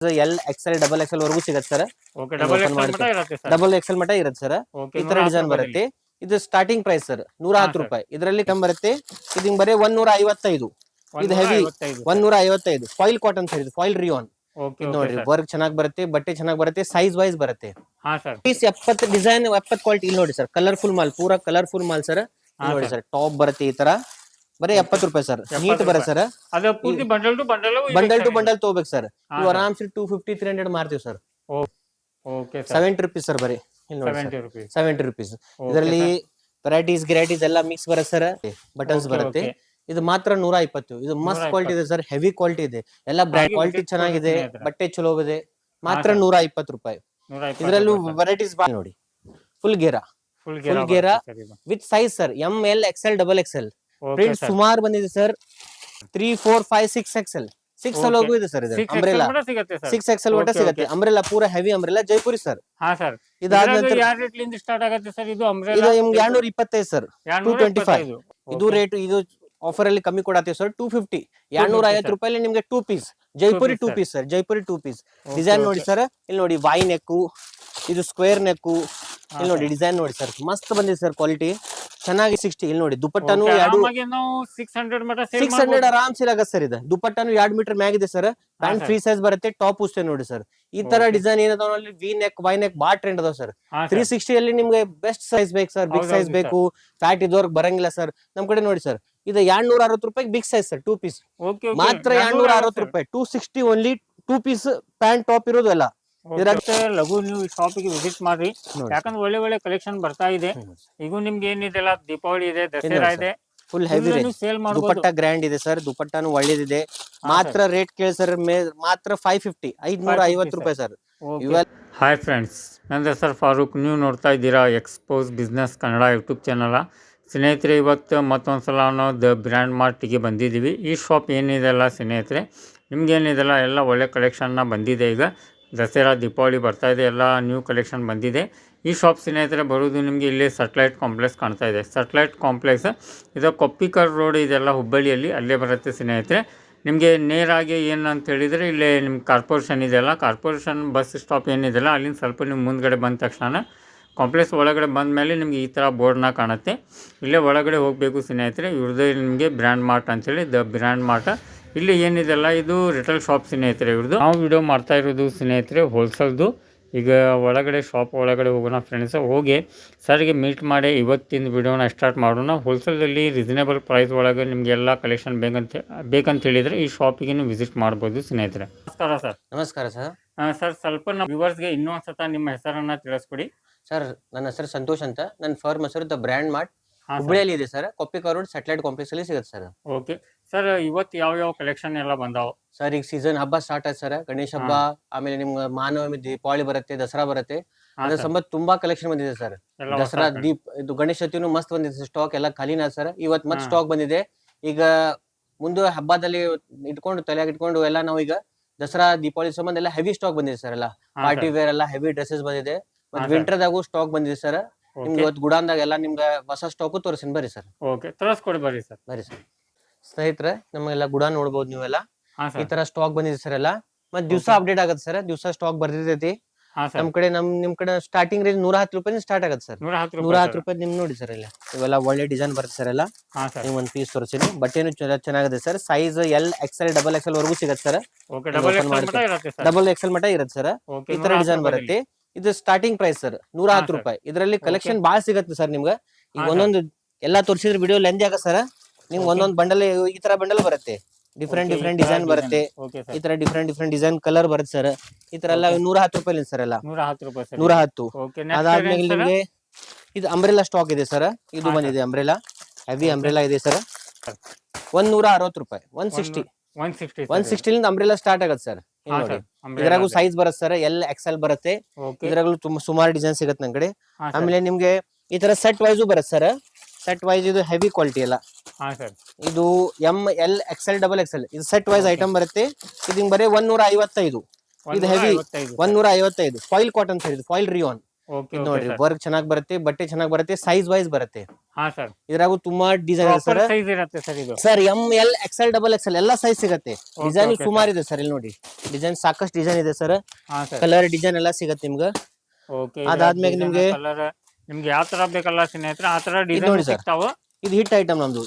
L XL double Excel ವರೆಗೂ ಸಿಗುತ್ತೆ sir. Okay, double XL ಮಟ ಇರುತ್ತೆ ಸರ್. ಡಬಲ್ ಎಕ್ಸೆಲ್ ಮಟ ಇರುತ್ತೆ ಸರ್. ಓಕೆ, ಈ ತರ ಡಿಸೈನ್ ಬರುತ್ತೆ. ಇದು ಸ್ಟಾರ್ಟಿಂಗ್ ಪ್ರೈಸ್ ಸರ್ 110 ರೂಪಾಯಿ. ಇದರಲ್ಲಿ ಕಮ್ ಬರುತ್ತೆ. ಇದು ಹಿಂಗ್ ಬರೀ 155. ಇದು ಹೆವಿ 155 ಫಾಯಿಲ್ ಕಾಟನ್ ಸರ್. ಇದು ಫಾಯಿಲ್ ರಿಯಾನ್. ನೋಡ್ರಿ ವರ್ಕ್ ಚೆನ್ನಾಗಿ ಬರುತ್ತೆ, ಬಟ್ಟೆ ಚೆನ್ನಾಗಿ ಬರುತ್ತೆ, ಸೈಜ್ ವೈಸ್ ಬರುತ್ತೆ. Piece 70 design 70 quality. ಇಲ್ಲಿ ನೋಡಿ ಸರ್, ಕಲರ್ಫುಲ್ ಮಾಲ್, ಪೂರಾ ಕಲರ್ಫುಲ್ ಮಾಲ್ ಸರ್. ನೋಡಿ ಸರ್, ಟಾಪ್ ಬರುತ್ತೆ ಈ ತರ, ಬರೀ 70 ರೂಪಾಯಿ ಸರ್. ನೀಟ್ ಬರುತ್ತೆ ಸರ್. ಬಂಡಲ್ ಟು ಬಂಡಲ್ ತಗೋಬೇಕು ಸರ್. ನೀವು ಆರಾಮ್ಸಿ 250-300 ಮಾರ್ತೀವಿ ಸರ್. 70 ರೂಪೀಸ್ ಸರ್ ಬರೀ. ಇಲ್ಲಿ ನೋಡಿ 70 ರೂಪೀಸ್. ಇದರಲ್ಲಿ ವೆರೈಟೀಸ್ ಗಿರೈಟೀಸ್ ಎಲ್ಲ ಮಿಕ್ಸ್ ಬರುತ್ತೆ ಸರ್. ಬಟನ್ಸ್ ಬರುತ್ತೆ. ಇದು ಮಾತ್ರ 120. ಇದು ಮಸ್ತ್ ಕ್ವಾಲಿಟಿ ಇದೆ ಸರ್, ಹೆವಿ ಕ್ವಾಲಿಟಿ ಇದೆ, ಎಲ್ಲ ಬ್ರ್ಯಾಂಡ್ ಕ್ವಾಲಿಟಿ ಚೆನ್ನಾಗಿದೆ, ಬಟ್ಟೆ ಚಲೋ ಇದೆ. ಮಾತ್ರ 120 ರೂಪಾಯಿ. ಇದರಲ್ಲೂ ವೆರೈಟೀಸ್ ನೋಡಿ. ಫುಲ್ ಗೇರಾ with size sir. ML XL double XL print ಸುಮಾರು ಬಂದಿದೆ ಸರ್. 3, 4, 5, 6 XL 6 ಅಲ್ಲೂ ಇದೆ ಸರ್. ಇದು ಅಂಬ್ರೆಲಾ 6 XL ಒಟ್ಟ ಸಿಗುತ್ತೆ. ಅಂಬ್ರೆಲಾ ಪೂರಾ ಹೆವಿ ಅಂಬ್ರೆಲಾ ಜೈಪುರಿ ಸರ್. ಇದಾದ ನಂತರ ಇದು ನಿಮ್ಗೆ 225 ಸರ್. 225 ಇದು ರೇಟ್. ಇದು ಆಫರ್ ಅಲ್ಲಿ ಕಮ್ಮಿ ಕೊಡಾತೀವಿ ಸರ್. 250 250 ರೂಪಾಯಿ ನಿಮ್ಗೆ 2 piece Jaipuri 2 piece sir. Jaipuri 2 piece design ನೋಡಿ ಸರ್. ಇಲ್ಲಿ ನೋಡಿ ವೈ ನೆಕ್ಕು, ಇದು ಸ್ಕ್ವೇರ್ ನೆಕ್ಕು. ಇಲ್ಲಿ ನೋಡಿ ಡಿಸೈನ್ ನೋಡಿ ಸರ್, ಮಸ್ತ್ ಬಂದಿದೆ ಸರ್, ಕ್ವಾಲಿಟಿ ಚೆನ್ನಾಗಿ. 60 ಇಲ್ಲಿ ನೋಡಿ ದುಪಟ್ಟಾನು 600 ಆರಾಮ್ ಸಿಲಾಗತ್ತೆ ಸರ್. ಇದು ದುಪಟ್ಟಾನು 2 ಮೀಟರ್ ಮ್ಯಾಗ್ ಇದೆ ಸರ್. ಪ್ಯಾಂಟ್ ಫ್ರೀ ಸೈಜ್ ಬರುತ್ತೆ. ಟಾಪ್ ಉಷ್ಟೇ ನೋಡಿ ಸರ್. ಈ ತರ ಡಿಸೈನ್ ಏನದಾವ ವಿ ನೆಕ್ ವೈ ನೆಕ್ ಬಾ ಟ್ರೆಂಡ್ ಅದಾವ ಸರ್. 360 ಅಲ್ಲಿ ನಿಮ್ಗೆ ಬೆಸ್ಟ್ ಸೈಜ್ ಬೇಕು ಸರ್, ಬಿಗ್ ಸೈಜ್ ಬೇಕು, ಫ್ಯಾಟ್ ಇದ್ದವ್ರಿಗೆ ಬರಂಗಿಲ್ಲ ಸರ್. ನಮ್ ಕಡೆ ನೋಡಿ ಸರ್, ಇದು 260 ರೂಪಾಯಿ ಬಿಗ್ ಸೈಜ್ ಸರ್. 2 ಪೀಸ್ ಮಾತ್ರ 260 ರೂಪಾಯಿ. 260 ಓನ್ಲಿ 2 ಪೀಸ್ ಪ್ಯಾಂಟ್ ಟಾಪ್ ಇರೋದು ಎಲ್ಲ. ಲಘು ನೀವು ಶಾಪಿಗೆ ವಿಸಿಟ್ ಮಾಡ್ರಿ, ಯಾಕಂದ್ರೆ ಒಳ್ಳೆ ಒಳ್ಳೆ ಕಲೆಕ್ಷನ್ ಬರ್ತಾ ಇದೆ. ಈಗ ನಿಮ್ಗೆ ಏನಿದೆಲ್ಲ ದೀಪಾವಳಿ ಇದೆ, ದಸರಾ ಇದೆ, ಫುಲ್ ಹೆವಿ ಸೇಲ್ ಮಾಡಬಹುದು. ದುಪಟ್ಟಾ ಗ್ರ್ಯಾಂಡ್ ಇದೆ ಸರ್. ದುಪಟ್ಟಾನು ಒಳ್ಳೇದಿದೆ. ಮಾತ್ರ ರೇಟ್ ಕೇಳಿ ಸರ್, ಮಾತ್ರ 550 550 ರೂಪಾಯಿ ಸರ್. ಹಾಯ್ ಫ್ರೆಂಡ್ಸ್, ನನ್ನ ಹೆಸರು ಫಾರೂಕ್. ನೀವು ನೋಡ್ತಾ ಇದ್ದೀರಾ expose business Kannada YouTube channel. ಸ್ನೇಹಿತರೆ, ಇವತ್ತು ಮತ್ತೊಂದು ಸಲ ನಾವು ದ ಬ್ರ್ಯಾಂಡ್ ಮಾರ್ಟಿಗೆ ಬಂದಿದ್ದೀವಿ. ಈ ಶಾಪ್ ಏನಿದೆಲ್ಲ ಸ್ನೇಹಿತರೆ, ನಿಮ್ಗೇನಿದೆಲ್ಲ ಎಲ್ಲ ಒಳ್ಳೆ ಕಲೆಕ್ಷನ್ನ ಬಂದಿದೆ. ಈಗ ದಸರಾ ದೀಪಾವಳಿ ಬರ್ತಾಯಿದೆ, ಎಲ್ಲ ನ್ಯೂ ಕಲೆಕ್ಷನ್ ಬಂದಿದೆ. ಈ ಶಾಪ್ ಸ್ನೇಹಿತರೆ ಬರೋದು ನಿಮಗೆ ಇಲ್ಲಿ ಸೆಟ್ಲೈಟ್ ಕಾಂಪ್ಲೆಕ್ಸ್ ಕಾಣ್ತಾ ಇದೆ. ಸೆಟ್ಲೈಟ್ ಕಾಂಪ್ಲೆಕ್ಸ್ ಇದು ಕೊಪ್ಪಿಕರ್ ರೋಡ್ ಇದೆಲ್ಲ ಹುಬ್ಬಳ್ಳಿಯಲ್ಲಿ, ಅಲ್ಲೇ ಬರುತ್ತೆ ಸ್ನೇಹಿತರೆ. ನಿಮಗೆ ನೇರಾಗಿ ಏನು ಅಂತ ಹೇಳಿದರೆ, ಇಲ್ಲೇ ನಿಮ್ಮ ಕಾರ್ಪೊರೇಷನ್ ಇದೆಯಲ್ಲ, ಕಾರ್ಪೊರೇಷನ್ ಬಸ್ ಸ್ಟಾಪ್ ಏನಿದೆಯಲ್ಲ, ಅಲ್ಲಿಂದ ಸ್ವಲ್ಪ ನಿಮ್ಮ ಮುಂದ್ಗಡೆ ಬಂದ ತಕ್ಷಣ ಕಾಂಪ್ಲೆಕ್ಸ್ ಒಳಗಡೆ ಬಂದ ಮೇಲೆ ನಿಮಗೆ ಈ ಥರ ಬೋರ್ಡ್ನ ಕಾಣುತ್ತೆ. ಇಲ್ಲೇ ಒಳಗಡೆ ಹೋಗಬೇಕು ಸ್ನೇಹಿತರೆ. ಇವ್ರದ್ದು ನಿಮಗೆ ಬ್ರ್ಯಾಂಡ್ ಮಾರ್ಟ್ ಅಂತೇಳಿ, ದ ಬ್ರ್ಯಾಂಡ್ ಮಾರ್ಟ್. ಇಲ್ಲಿ ಏನಿದೆಲ್ಲ ಇದು ರಿಟೇಲ್ ಶಾಪ್ ಸ್ನೇಹಿತರೆ ಇವ್ರದ್ದು. ನಾವು ವಿಡಿಯೋ ಮಾಡ್ತಾ ಇರೋದು ಸ್ನೇಹಿತರೆ ಹೋಲ್ಸೇಲ್ದು. ಈಗ ಒಳಗಡೆ ಶಾಪ್ ಒಳಗಡೆ ಹೋಗೋಣ ಫ್ರೆಂಡ್ಸ್. ಹೋಗಿ ಸರ್ಗೆ ಮೀಟ್ ಮಾಡಿ ಇವತ್ತಿನ ವಿಡಿಯೋನ ಸ್ಟಾರ್ಟ್ ಮಾಡೋಣ. ಹೋಲ್ಸೇಲಲ್ಲಿ ರೀಸನೇಬಲ್ ಪ್ರೈಸ್ ಒಳಗೆ ನಿಮಗೆಲ್ಲ ಕಲೆಕ್ಷನ್ ಬೇಕಂತ ಹೇಳಿದರೆ ಈ ಶಾಪಿಗೆ ನೀವು ವಿಸಿಟ್ ಮಾಡ್ಬೋದು ಸ್ನೇಹಿತರೆ. ನಮಸ್ಕಾರ ಸರ್. ನಮಸ್ಕಾರ ಸರ್. ಸರ್, ಸ್ವಲ್ಪ ನಮ್ಮ ವ್ಯೂವರ್ಸ್ಗೆ ಇನ್ನೊಂದು ಸತ ನಿಮ್ಮ ಹೆಸರನ್ನು ತಿಳಿಸ್ಕೊಡಿ. ಸರ್, ನನ್ನ ಹೆಸರು ಸಂತೋಷ್ ಅಂತ. ನನ್ನ ಫರ್ಮ್ ಹೆಸರು ದ ಬ್ರ್ಯಾಂಡ್ ಮಾರ್ಟ್, ಹುಬ್ಬಳ್ಳಿಯಲ್ಲಿ ಇದೆ sir. Koppikar road satellite complex ಅಲ್ಲಿ ಸಿಗುತ್ತೆ ಸರ್. ಓಕೆ ಸರ್, ಇವತ್ತು ಯಾವ ಕಲೆಕ್ಷನ್ ಎಲ್ಲ ಬಂದಾವ ಸರ್? ಈಗ ಸೀಸನ್ ಹಬ್ಬ ಸ್ಟಾರ್ಟ್ ಆಯ್ತು ಸರ್. ಗಣೇಶ ಹಬ್ಬ, ಆಮೇಲೆ ನಿಮ್ಗೆ ಮಾನವಮಿ, ದೀಪಾವಳಿ ಬರುತ್ತೆ, ದಸರಾ ಬರುತ್ತೆ. ಅದ್ರ ಸಂಬಂಧ ತುಂಬಾ ಕಲೆಕ್ಷನ್ ಬಂದಿದೆ ಸರ್. ದಸರಾ ಇದು ಗಣೇಶ ಚತುರ್ಥಿನೂ ಮಸ್ತ್ ಬಂದಿದೆ. ಸ್ಟಾಕ್ ಎಲ್ಲ ಖಾಲಿನ ಸರ್. ಇವತ್ತು ಮತ್ತೆ ಸ್ಟಾಕ್ ಬಂದಿದೆ. ಈಗ ಮುಂದೆ ಹಬ್ಬದಲ್ಲಿ ತಲೆಯಾಗಿ ಇಟ್ಕೊಂಡು ಎಲ್ಲ ನಾವು ಈಗ ದಸರಾ ದೀಪಾವಳಿ ಸಂಬಂಧ ಎಲ್ಲ ಹೆವಿ ಸ್ಟಾಕ್ ಬಂದಿದೆ ಸರ್. ಎಲ್ಲ ಪಾರ್ಟಿ ವೇರ್ ಎಲ್ಲ ಹೆವಿ ಡ್ರೆಸ್ಸಸ್ ಬಂದಿದೆ. ಮತ್ತೆ ವಿಂಟರ್ದಾಗೂ ಸ್ಟಾಕ್ ಬಂದಿದೆ ಸರ್. ನಿಮ್ಗೆ ಇವತ್ತು ಗುಡಾನ್ದಾಗ ಎಲ್ಲ ನಿಮ್ಗೆ ಹೊಸ ಸ್ಟಾಕ್ ತೋರಿಸ್ತೀನಿ, ಬರ್ರಿ ಸರ್. ಓಕೆ, ತೋರಿಸ್ಕೊಡಿ ಬರ್ರಿ ಸರ್. ಬರ್ರಿ ಸರ್. ಸ್ನೇಹಿತರೆ, ನಮ್ಗೆಲ್ಲ ಗುಡಾನ್ ನೋಡ್ಬೋದು ನೀವೆಲ್ಲ. ಈ ತರ ಸ್ಟಾಕ್ ಬಂದಿದೆ ಸರ್ ಎಲ್ಲ. ಮತ್ ದಿವಸ ಅಪ್ಡೇಟ್ ಆಗತ್ತೆ ಸರ್. ದಿವಸ ಸ್ಟಾಕ್ ಬರ್ದಿರ್ತೈತಿ ನಮ್ ಕಡೆ. ನಿಮ್ ಕಡೆ ಸ್ಟಾರ್ಟಿಂಗ್ ರೇಂಜ್ 110 ರೂಪಾಯಿ ಸ್ಟಾರ್ಟ್ ಆಗತ್ತೆ ಸರ್. 110 ರೂಪಾಯಿ ನಿಮ್ ನೋಡಿ ಸರ್. ಇಲ್ಲ ಇವೆಲ್ಲ ಒಳ್ಳೆ ಡಿಸೈನ್ ಬರುತ್ತೆ ಸರ್ ಎಲ್ಲ. ನೀವು ಒಂದ್ ಪೀಸ್ ತೋರಿಸ್ತೀನಿ. ಬಟ್ಟೆನು ಚೆನ್ನಾಗಿದೆ sir. Size L XL double XL ವರೆಗೂ ಸಿಗತ್ತೆ ಸರ್. ಡಬಲ್ XL ಮಟ ಇರುತ್ತೆ ಸರ್. ಈ ತರ ಡಿಸೈನ್ ಬರುತ್ತೆ. ಇದು ಸ್ಟಾರ್ಟಿಂಗ್ ಪ್ರೈಸ್ ಸರ್ 110 ರೂಪಾಯಿ. ಇದರಲ್ಲಿ ಕಲೆಕ್ಷನ್ ಬಾಳ ಸಿಗತ್ತೆ ಸರ್ ನಿಮ್ಗೆ. ಈಗ ಒಂದೊಂದು ಎಲ್ಲಾ ತೋರಿಸಿದ್ರೆ ವಿಡಿಯೋ ಲೆಂತ್ ಆಗ ಸರ್. ನಿಮ್ಗೆ ಒಂದೊಂದು ಬಂಡಲ್ ಈ ತರ ಬಂಡಲ್ ಬರುತ್ತೆ. ಡಿಫ್ರೆಂಟ್ ಡಿಸೈನ್ ಬರುತ್ತೆ. ಈ ತರ ಡಿಫ್ರೆಂಟ್ ಡಿಸೈನ್ ಕಲರ್ ಬರುತ್ತೆ ಸರ್. ಈ ತರ ಎಲ್ಲ 110 ರೂಪಾಯಿ ಸರ್ ಎಲ್ಲ. 110. ಅದಾದ್ಮೇಲೆ ನಿಮ್ಗೆ ಇದು ಅಂಬ್ರೆಲಾ ಸ್ಟಾಕ್ ಇದೆ ಸರ್. ಇದು ಬಂದಿದೆ ಅಂಬ್ರೆಲಾ, ಹೆವಿ ಅಂಬ್ರೆಲಾ ಇದೆ ಸರ್. 160 ರೂಪಾಯಿ. 160 ಅಂಬ್ರೆಲಾ ಸ್ಟಾರ್ಟ್ ಆಗತ್ತೆ ಸರ್. ಇದ್ರಾಗೂ ಸೈಜ್ ಬರುತ್ತೆ ಸರ್. ಎಲ್ XL ಬರುತ್ತೆ. ಇದ್ರಾಗಲೂ ತುಂಬಾ ಸುಮಾರು ಡಿಸೈನ್ ಸಿಗತ್ತೆ ನಮ್ ಕಡೆ. ಆಮೇಲೆ ನಿಮ್ಗೆ ಈ ತರ ಸೆಟ್ ವೈಸು ಬರುತ್ತೆ ಸರ್. ಸೆಟ್ ವೈಸ್ ಇದು ಹೆವಿ ಕ್ವಾಲಿಟಿ ಎಲ್ಲ. ಇದು ML XL ಡಬಲ್ XL ಇದು ಸೆಟ್ ವೈಸ್ ಐಟಮ್ ಬರುತ್ತೆ. ಇದು ಹಿಂಗ್ ಬರೀ 155. ಇದು ಹೆವಿ 155 ಫಾಯಿಲ್ ಕಾಟನ್ ಸರ್. ಇದು ಫಾಯಿಲ್ ರಿಯಾನ್. ನೋಡ್ರಿ ವರ್ಕ್ ಚೆನ್ನಾಗಿ ಬರುತ್ತೆ, ಬಟ್ಟೆ ಚೆನ್ನಾಗಿ ಬರುತ್ತೆ, ಸೈಜ್ ವೈಸ್ ಬರುತ್ತೆ. ಹಾ ಸರ್. ಇದ್ರಾಗೂ ತುಂಬಾ ಡಿಸೈನ್ ಇದೆ ಸರ್. ಸೈಜ್ ಇರುತ್ತೆ ಸರ್ ಇದು. Sir M L XL double Excel ಎಲ್ಲ ಸೈಜ್ ಸಿಗುತ್ತೆ. ಡಿಸೈನ್ okay, ಸುಮಾರು ಇದೆ ಸರ್. ಇಲ್ಲಿ ನೋಡಿ ಡಿಸೈನ್ ಸಾಕಷ್ಟು ಡಿಸೈನ್ ಇದೆ ಸರ್. ಹಾ ಸರ್. ಕಲರ್ ಡಿಸೈನ್ ಎಲ್ಲ ಸಿಗುತ್ತೆ ನಿಮ್ಗೆ. ಓಕೆ. ಅದಾದ್ಮೇಲೆ ನಿಮ್ಗೆ ಕಲರ್ ನಿಮ್ಗೆ ಯಾವ ತರ ಬೇಕಲ್ಲ ಸ್ನೇಹಿತರೆ ಆ ತರ ನೋಡಿ ಡಿಸೈನ್ ಸರ್. ಸಿಗ್ತಾವ. ಇದು ಹಿಟ್ ಐಟಮ್ ನಮ್ದು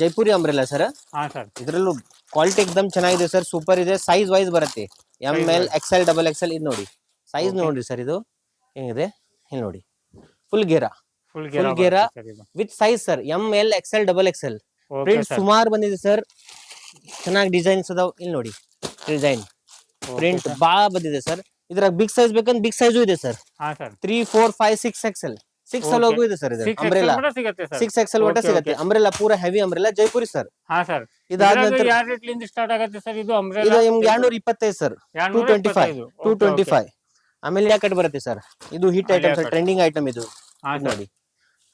ಜೈಪುರಿ ಅಂಬ್ರೆಲಾ ಸರ್. ಹಾ ಸರ್. ಇದ್ರಲ್ಲೂ ಕ್ವಾಲಿಟಿ ಎಕ್ದಮ್ ಚೆನ್ನಾಗಿದೆ ಸರ್. ಸೂಪರ್ ಇದೆ. ಸೈಜ್ ವೈಸ್ ಬರುತ್ತೆ. M L XL double XL. ಇದು ನೋಡಿ ಸೈಜ್ ನೋಡ್ರಿ ಸರ್. ಇದು ಹೆಂಗಿದೆ ಇಲ್ಲಿ ನೋಡಿ. ಫುಲ್ ಗೇರಾ with size sir. M L XL double XL. Print ಸುಮಾರು ಬಂದಿದೆ ಸರ್. ಚೆನ್ನಾಗಿ ಡಿಸೈನ್ಸ್ ಅದಾವ. ಇಲ್ಲಿ ನೋಡಿ ಡಿಸೈನ್ ಪ್ರಿಂಟ್ ಬಾಳ ಬಂದಿದೆ ಸರ್. ಇದ್ರಾಗ ಬಿಗ್ ಸೈಜ್ ಬೇಕಂದ್ರೆ ಬಿಗ್ ಸೈಜು ಇದೆ ಸರ್. 3, 4, 5, 6 ಎಕ್ಸೆಲ್. 6 ಅಲ್ಲೋಗೂ ಇದೆ ಸರ್. ಇದು ಅಂಬ್ರೆಲಾ 6 ಎಕ್ಸೆಲ್ ಒಟ್ಟ ಸಿಗುತ್ತೆ. ಅಂಬ್ರೆಲಾ ಪೂರಾ ಹೆವಿ ಅಂಬ್ರೆಲಾ ಜೈಪುರಿ ಸರ್. ಇದಾದ ನಂತರ ಇದು ನಿಮ್ಗೆ 225 ಸರ್. 225. ಆಮೇಲೆ ಅಲಿಯಾ ಕಟ್ ಬರುತ್ತೆ ಸರ್. ಇದು hit item sir. Trending item ಇದು ನೋಡಿ.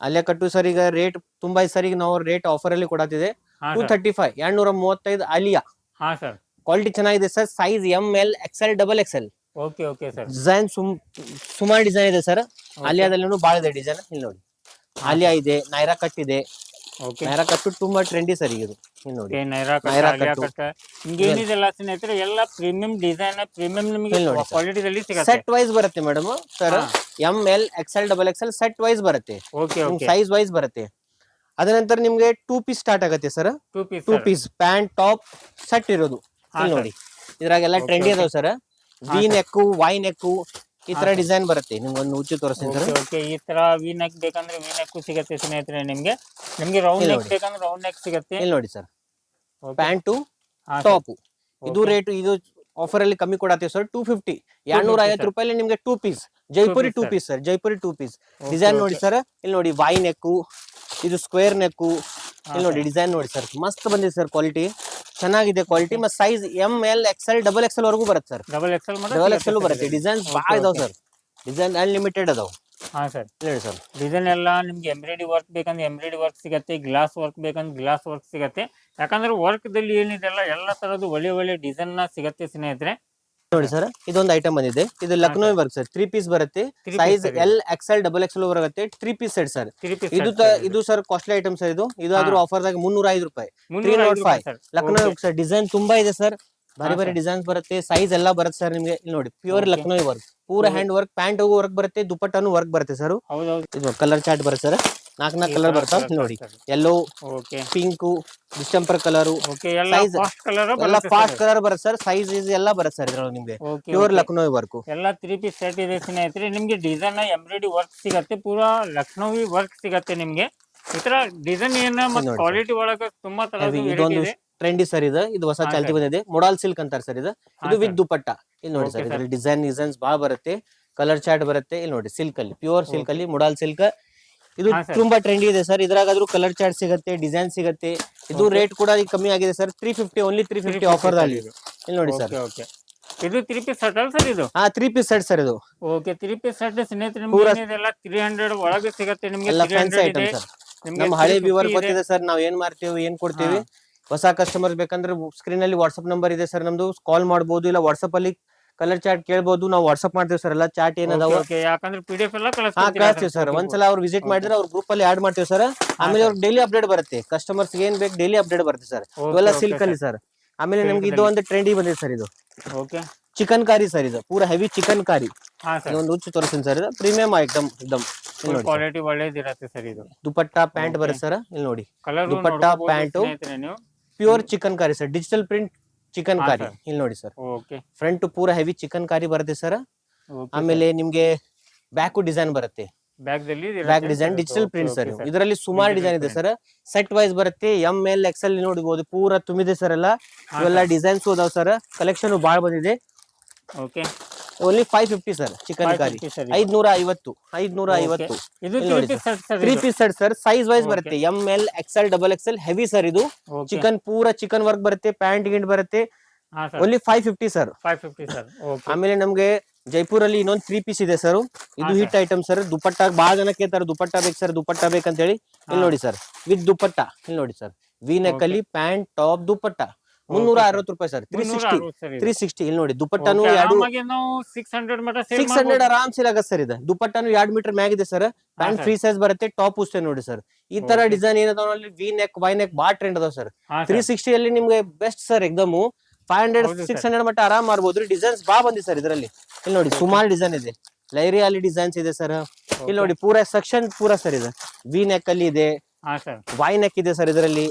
ಅಲಿಯಾ ಕಟ್ಟು ಸರ್ ಈಗ ರೇಟ್ ತುಂಬಾ ಸರ್. ಈಗ ನಾವು ರೇಟ್ ಆಫರ್ ಅಲ್ಲಿ ಕೊಡತ್ತಿದೆ. 235 235 ಅಲಿಯಾ. ಕ್ವಾಲಿಟಿ ಚೆನ್ನಾಗಿದೆ sir. Size M L XL double Excel. Design ಸುಮಾರು ಡಿಸೈನ್ ಇದೆ ಸರ್. ಆಲಿಯಾದಲ್ಲಿ ಬಾಳ ಇದೆ ಡಿಸೈನ್. ಇಲ್ಲಿ ನೋಡಿ ಆಲಿಯಾ ಇದೆ, ನೈರಾ ಕಟ್ ಇದೆ. ನೈರಾ ಕಟ್ಟು ತುಂಬಾ ಟ್ರೆಂಡಿ ಸರ್ ಈಗ ಇದು. ಇಲ್ಲಿ ನೋಡಿ ನೈರಾ ಕಟ್ ಏನಿದೆಲ್ಲ ಸ್ನೇಹಿತರೆ ಎಲ್ಲ ಪ್ರೀಮಿಯಂ ಡಿಸೈನ್, ಪ್ರೀಮಿಯಂ ನಿಮಗೆ ಕ್ವಾಲಿಟಿದಲ್ಲಿ ಸಿಗುತ್ತೆ. ಸೆಟ್ ವೈಸ್ ಬರುತ್ತೆ madam sir. M L XL double XL set wise ಬರುತ್ತೆ. ಸೈಜ್ ವೈಸ್ ಬರುತ್ತೆ. ಅದ ನಂತರ ನಿಮ್ಗೆ 2 ಪೀಸ್ ಸ್ಟಾರ್ಟ್ ಆಗುತ್ತೆ sir. 2 piece pant top set ಇರೋದು. ಇಲ್ಲಿ ನೋಡಿ ಇದ್ರಾಗೆಲ್ಲ ಟ್ರೆಂಡಿ ಅದಾವ sir. V neck, Y neck ಈ ತರ ಡಿಸೈನ್ ಬರುತ್ತೆ. ನಿಮ್ಗೆ ಒಂದು ಉಚ್ಚು ತೋರಿಸ್ತೀನಿ ಸರ್. ಈ ತರ ವಿ ನೆಕ್ ಬೇಕಂದ್ರೆ ವಿ ನೆಕ್ ಸಿಗುತ್ತೆ ಸ್ನೇಹಿತರೆ. ನಿಮ್ಗೆ ರೌಂಡ್ ನೆಕ್ ಬೇಕಂದ್ರೆ ರೌಂಡ್ ನೆಕ್ ಸಿಗುತ್ತೆ. ಇಲ್ಲಿ ನೋಡಿ ಸರ್ ಪ್ಯಾಂಟು ಟಾಪ್. ಇದು ರೇಟ್ ಇದು ಆಫರ್ ಅಲ್ಲಿ ಕಮ್ಮಿ ಕೊಡತ್ತೆ ಸರ್. 250 250 ರೂಪಾಯಿ ನಿಮ್ಗೆ 2 piece Jaipuri 2 piece sir. Jaipuri 2 piece design ನೋಡಿ ಸರ್. ಇಲ್ಲಿ ನೋಡಿ ವೈ ನೆಕ್, ಇದು ಸ್ಕ್ವೇರ್ ನೆಕ್. ಇಲ್ಲಿ ನೋಡಿ ಡಿಸೈನ್ ನೋಡಿ ಸರ್. ಮಸ್ತ್ ಬಂದಿದೆ ಸರ್. ಕ್ವಾಲಿಟಿ ಚೆನ್ನಾಗಿದೆ. ಕ್ವಾಲಿಟಿ ಮತ್ತೆ size M L XL double Excel ವರೆಗೂ ಬರುತ್ತೆ ಸರ್. ಡಬಲ್ ಎಕ್ಸೆಲ್ ಬರುತ್ತೆ. ಡಿಸೈನ್ಸ್ ಬಾಳ ಇದಾವ ಸರ್. ಡಿಸೈನ್ ಅನ್ಲಿಮಿಟೆಡ್ ಅದಾವ. ಹೇಳಿ ಸರ್. ಡಿಸೈನ್ ಎಲ್ಲ ನಿಮ್ಗೆ ಎಂಬ್ರಾಯ್ಡಿ ವರ್ಕ್ ಬೇಕಂದ್ರೆ ಎಂಬ್ರಾಯ್ಡಿ ವರ್ಕ್ ಸಿಗತ್ತೆ. ಗ್ಲಾಸ್ ವರ್ಕ್ ಬೇಕಂದ್ರೆ ಗ್ಲಾಸ್ ವರ್ಕ್ ಸಿಗತ್ತೆ. ಯಾಕಂದ್ರೆ ವರ್ಕ್ ದಲ್ಲಿ ಏನಿದೆಲ್ಲ ಎಲ್ಲ ತರದ್ದು ಒಳ್ಳೆ ಡಿಸೈನ್ ನ ಸಿಗತ್ತೆ ಸ್ನೇಹಿತರೆ. ನೋಡಿ ಸರ್ ಇದೊಂದು ಐಟಮ್ ಬಂದಿದೆ. ಇದು ಲಕ್ನೋ ವರ್ಕ್ ಸರ್. 3 ಪೀಸ್ ಬರುತ್ತೆ. Size L XL double Excel ಬರುತ್ತೆ. 3 ಪೀಸ್ ಸೆಟ್ ಸರ್. ಇದು ಸರ್ ಕಾಸ್ಟ್ಲಿ ಐಟಮ್ ಸರ್. ಇದು ಆದ್ರೂ ಆಫರ್ ದಾಗ 305 ರೂಪಾಯಿ. 305 ಲಕ್ನೋ ವರ್ಕ್ ಸರ್. ಡಿಸೈನ್ ತುಂಬಾ ಇದೆ ಸರ್. ಬಾರಿ ಡಿಸೈನ್ಸ್ ಬರುತ್ತೆ. ಸೈಜ್ ಎಲ್ಲ ಬರುತ್ತೆ ಸರ್ ನಿಮ್ಗೆ. ಇಲ್ಲಿ ನೋಡಿ ಪ್ಯೂರ್ ಲಕ್ನೋ ವರ್ಕ್. ಪೂರಾ ಹ್ಯಾಂಡ್ ವರ್ಕ್. ಪ್ಯಾಂಟ್ ವರ್ಕ್ ಬರುತ್ತೆ. ದುಪಟ್ಟಾನು ವರ್ಕ್ ಬರುತ್ತೆ ಸರ್. ಇದು ಕಲರ್ ಚಾರ್ಟ್ ಬರುತ್ತೆ ಸರ್. 4 ಕಲರ್ ಬರ್ತಾವ ನೋಡಿ. Yellow, pink, distemper colour, size ಎಲ್ಲ ಫಾಸ್ಟ್ ಕಲರ್ ಬರುತ್ತೆ ಸರ್. ಸೈಜ್ ಎಲ್ಲ ಬರುತ್ತೆ ಸರ್ ಇದ್ರಲ್ಲಿ ನಿಮ್ಗೆ. ಪ್ಯೂರ್ ಲಕ್ನೋ ವರ್ಕ್ ಎಲ್ಲ 3 ಪೀಸ್ ಸೆಟ್ ಇದೆ ಸ್ನೇಹಿತರೆ. ನಿಮ್ಗೆ ಡಿಸೈನ್ ಎಂಬ್ರಾಯ್ಡಿ ವರ್ಕ್ ಸಿಗತ್ತೆ. ಪೂರಾ ಲಕ್ನೋವಿ ವರ್ಕ್ ಸಿಗತ್ತೆ ನಿಮ್ಗೆ. ಈ ತರ ಡಿಸೈನ್ ಏನ ಮತ್ತೆ ಕ್ವಾಲಿಟಿ ಒಳಗ ತುಂಬಾ ತರ ಟ್ರೆಂಡಿ ಸರ್. ಇದು ಹೊಸ ಚಾಲ್ತಿ ಬಂದಿದೆ. ಮೊಡಾಲ್ ಸಿಲ್ಕ್ ಅಂತಾರೆ ಸರ್. ಇದು ವಿತ್ ದುಪಟ್ಟ. ಇಲ್ಲಿ ನೋಡಿ ಸರ್ ಇದ್ರಲ್ಲಿ ಡಿಸೈನ್ಸ್ ಬಾಳ ಬರುತ್ತೆ. ಕಲರ್ ಚಾರ್ಟ್ ಬರುತ್ತೆ. ಇಲ್ಲಿ ನೋಡಿ ಸಿಲ್ಕ್ ಅಲ್ಲಿ ಪ್ಯೂರ್ ಸಿಲ್ಕ್ ಅಲ್ಲಿ ಮೊಡಾಲ್ ಸಿಲ್ಕ್. ಇದು ತುಂಬಾ ಟ್ರೆಂಡಿ ಇದೆ ಸರ್. ಇದ್ರಾಗಾದ್ರೂ ಕಲರ್ ಚಾರ್ಟ್ ಸಿಗುತ್ತೆ, ಡಿಸೈನ್ ಸಿಗುತ್ತೆ. ಇದು ರೇಟ್ ಕೂಡ ಈಗ ಕಮ್ಮಿ ಆಗಿದೆ ಸರ್. 350 ಓನ್ಲಿ 350 ಆಫರ್ ಅಲ್ಲಿ. ಇಲ್ಲಿ ನೋಡಿ ಸರ್. ಇದು 3 ಪೀಸ್ ಸೆಟ್ ಅಲ್ಲ ಸರ್ ಇದು? 3 ಪೀಸ್ ಸೆಟ್ ಸರ್ ಇದು. 3 ಪೀಸ್ ಸೆಟ್ ಸ್ನೇಹಿತರೆ ನಿಮಗೆ ಏನಿದೆಲ್ಲ 300 ಒಳಗೆ ಸಿಗುತ್ತೆ ನಿಮಗೆ. ಎಲ್ಲ ಫ್ಯಾನ್ಸಿ ಐಟಮ್ ಸರ್. ನಮ್ಮ ಹಳೆ ವ್ಯೂವರ್ ಗೊತ್ತಿದೆ ಸರ್ ನಾವ್ ಏನ್ ಮಾಡ್ತೀವಿ, ಏನ್ ಕೊಡ್ತೀವಿ. ಹೊಸ ಕಸ್ಟಮರ್ ಬೇಕಂದ್ರೆ ಸ್ಕ್ರೀನ್ ಅಲ್ಲಿ ವಾಟ್ಸ್ಆಪ್ ನಂಬರ್ ಇದೆ ಸರ್ ನಮ್ದು. ಕಾಲ್ ಮಾಡಬಹುದು, ಇಲ್ಲ ವಾಟ್ಸ್ಆಪ್ ಅಲ್ಲಿ ಕಲರ್ ಚಾರ್ಟ್ ಕೇಳಬಹುದು. ನಾವು ವಾಟ್ಸ್ಆಪ್ ಮಾಡ್ತೀವಿ ಸರ್. ಎಲ್ಲ ಚಾರ್ಟ್ ಏನದಾವ ಯಾಕಂದ್ರೆ PDF ಎಲ್ಲ ಕಳಿಸ್ತೀವಿ ಸರ್. ಒಂದ್ಸಲ ಅವ್ರು ವಿಸಿಟ್ ಮಾಡಿದ್ರೆ ಅವ್ರ ಗ್ರೂಪ್ ಅಲ್ಲಿ ಆಡ್ ಮಾಡ್ತೀವಿ ಸರ್. ಆಮೇಲೆ ಅವ್ರಿಗೆ ಡೈಲಿ ಅಪ್ಡೇಟ್ ಬರುತ್ತೆ. ಕಸ್ಟಮರ್ಸ್ ಏನ್ ಬೇಕು ಡೈಲಿ ಅಪ್ಡೇಟ್ ಬರುತ್ತೆ ಸರ್. ಇವೆಲ್ಲ ಸಿಲ್ಕ್ ಅಲ್ಲಿ ಸರ್. ಆಮೇಲೆ ನಮ್ಗೆ ಇದು ಒಂದು ಟ್ರೆಂಡಿ ಬಂದಿದೆ ಸರ್. ಇದು ಚಿಕನ್ ಕಾರಿ ಸರ್. ಇದು ಪೂರಾ ಹೆವಿ ಚಿಕನ್ ಕಾರಿ. ಒಂದು ಹುಚ್ಚು ತೋರಿಸ್ತೀನಿ ಸರ್. ಇದು ಪ್ರೀಮಿಯಂ ಐಟಮ್ ಎಕ್ದಮ್. ಕ್ವಾಲಿಟಿ ಒಳ್ಳೇದಿರುತ್ತೆ ಸರ್. ಇದು ದುಪಟ್ಟ ಪ್ಯಾಂಟ್ ಬರುತ್ತೆ ಸರ್. ಇಲ್ಲಿ ನೋಡಿ dupatta pant pure chikankari sir. Digital print chikankari. ಇಲ್ಲಿ ನೋಡಿ ಸರ್. ಫ್ರಂಟ್ ಪೂರಾ ಹೆವಿ ಚಿಕನ್ ಕಾರಿ ಬರುತ್ತೆ ಸರ್. ಆಮೇಲೆ ನಿಮ್ಗೆ ಬ್ಯಾಕ್ ಡಿಸೈನ್ ಬರುತ್ತೆ. Back design digital print sir. ಇದರಲ್ಲಿ ಸುಮಾರು ಡಿಸೈನ್ ಇದೆ ಸರ್. ಸೆಟ್ ವೈಸ್ ಬರುತ್ತೆ. ಎಂ ಎಲ್ ಎಕ್ಸೆಲ್ ನೋಡಬಹುದು. ಪೂರಾ ತುಂಬಿದೆ ಸರ್. ಎಲ್ಲ ಇವೆಲ್ಲ ಡಿಸೈನ್ಸ್ ಅದಾವ ಸರ್. ಕಲೆಕ್ಷನ್ ಬಾಳ ಬಂದಿದೆ. Only 550 sir. ಚಿಕನ್ ಕಾರಿ 550. 3 piece set sir. Size wise ಬರುತ್ತೆ. M L XL double XL heavy sir. ಇದು ಚಿಕನ್ ಪೂರಾ ಚಿಕನ್ ವರ್ಕ್ ಬರುತ್ತೆ. ಪ್ಯಾಂಟ್ ಗಿಂಟ್ ಬರುತ್ತೆ. Only 550 sir. ಆಮೇಲೆ ನಮ್ಗೆ ಜೈಪುರ್ ಅಲ್ಲಿ ಇನ್ನೊಂದು 3 ಪೀಸ್ ಇದೆ ಸರ್. ಇದು ಹಿಟ್ ಐಟಮ್ ಸರ್. ದುಪಟ್ಟ ಬಹಳ ಜನ ಕೇಳ್ತಾರೆ ದುಪಟ್ಟ ಬೇಕು ಸರ್, ದುಪಟ್ಟ ಬೇಕಂತ ಹೇಳಿ. ಇಲ್ಲಿ ನೋಡಿ ಸರ್ ವಿತ್ ದುಪಟ್ಟ. ಇಲ್ಲಿ ನೋಡಿ ಸರ್ ವಿ ನೆಕ್ ಅಲ್ಲಿ ಪ್ಯಾಂಟ್ ಟಾಪ್ ದುಪಟ್ಟ 360 ರೂಪಾಯಿ ಸರ್. 360 ಸರ್ ಇದು. 360 ಇಲ್ಲಿ ನೋಡಿ ದುಪಟ್ಟಾನು Okay, ಎರಡು ಆರಾಮಾಗಿ ನಾವು 600 ಮಟ ಸೇಲ್ 600 ಆರಾಮ್ ಸೇಲ್ ಆಗತ್ತೆ ಸರ್. ಇದು ದುಪಟ್ಟಾನು 2 ಮೀಟರ್ ಮ್ಯಾಗ್ ಇದೆ sir. Pant sir. Free size ಬರುತ್ತೆ. ಟಾಪ್ ಉಷ್ಟೇ ನೋಡಿ ಸರ್. ಈ ತರ Okay. ಡಿಸೈನ್ ಏನದಾವ ಅಲ್ಲಿ ವಿ ನೆಕ್ ವೈ ನೆಕ್ ಬಾ ಟ್ರೆಂಡ್ ಅದಾವ ಸರ್. ಹಾ ಸರ್ 360 ಅಲ್ಲಿ ನಿಮ್ಗೆ ಬೆಸ್ಟ್ ಸರ್. ಎಕ್ದಮ್ 500 ಹೌದು sir. 600 ಮಟ್ಟ ಆರಾಮ್ ಮಾಡ್ಬೋದ್ರಿ. ಡಿಸೈನ್ಸ್ ಬಾ ಬಂದಿ ಸರ್ ಇದರಲ್ಲಿ. ಇಲ್ಲಿ ನೋಡಿ ಸುಮಾರು ಡಿಸೈನ್ ಇದೆ. ಲೈರಿಯಲ್ಲಿ ಡಿಸೈನ್ಸ್ ಇದೆ ಸರ್. ಇಲ್ಲಿ ನೋಡಿ ಪೂರಾ ಸೆಕ್ಷನ್ ಪೂರಾ ಸರ್ ಇದೆ. ವಿ ನೆಕ್ ಅಲ್ಲಿ ಇದೆ, ಹಾ ಸರ್ ವೈ ನೆಕ್ ಇದೆ ಸರ್. ಇದರಲ್ಲಿ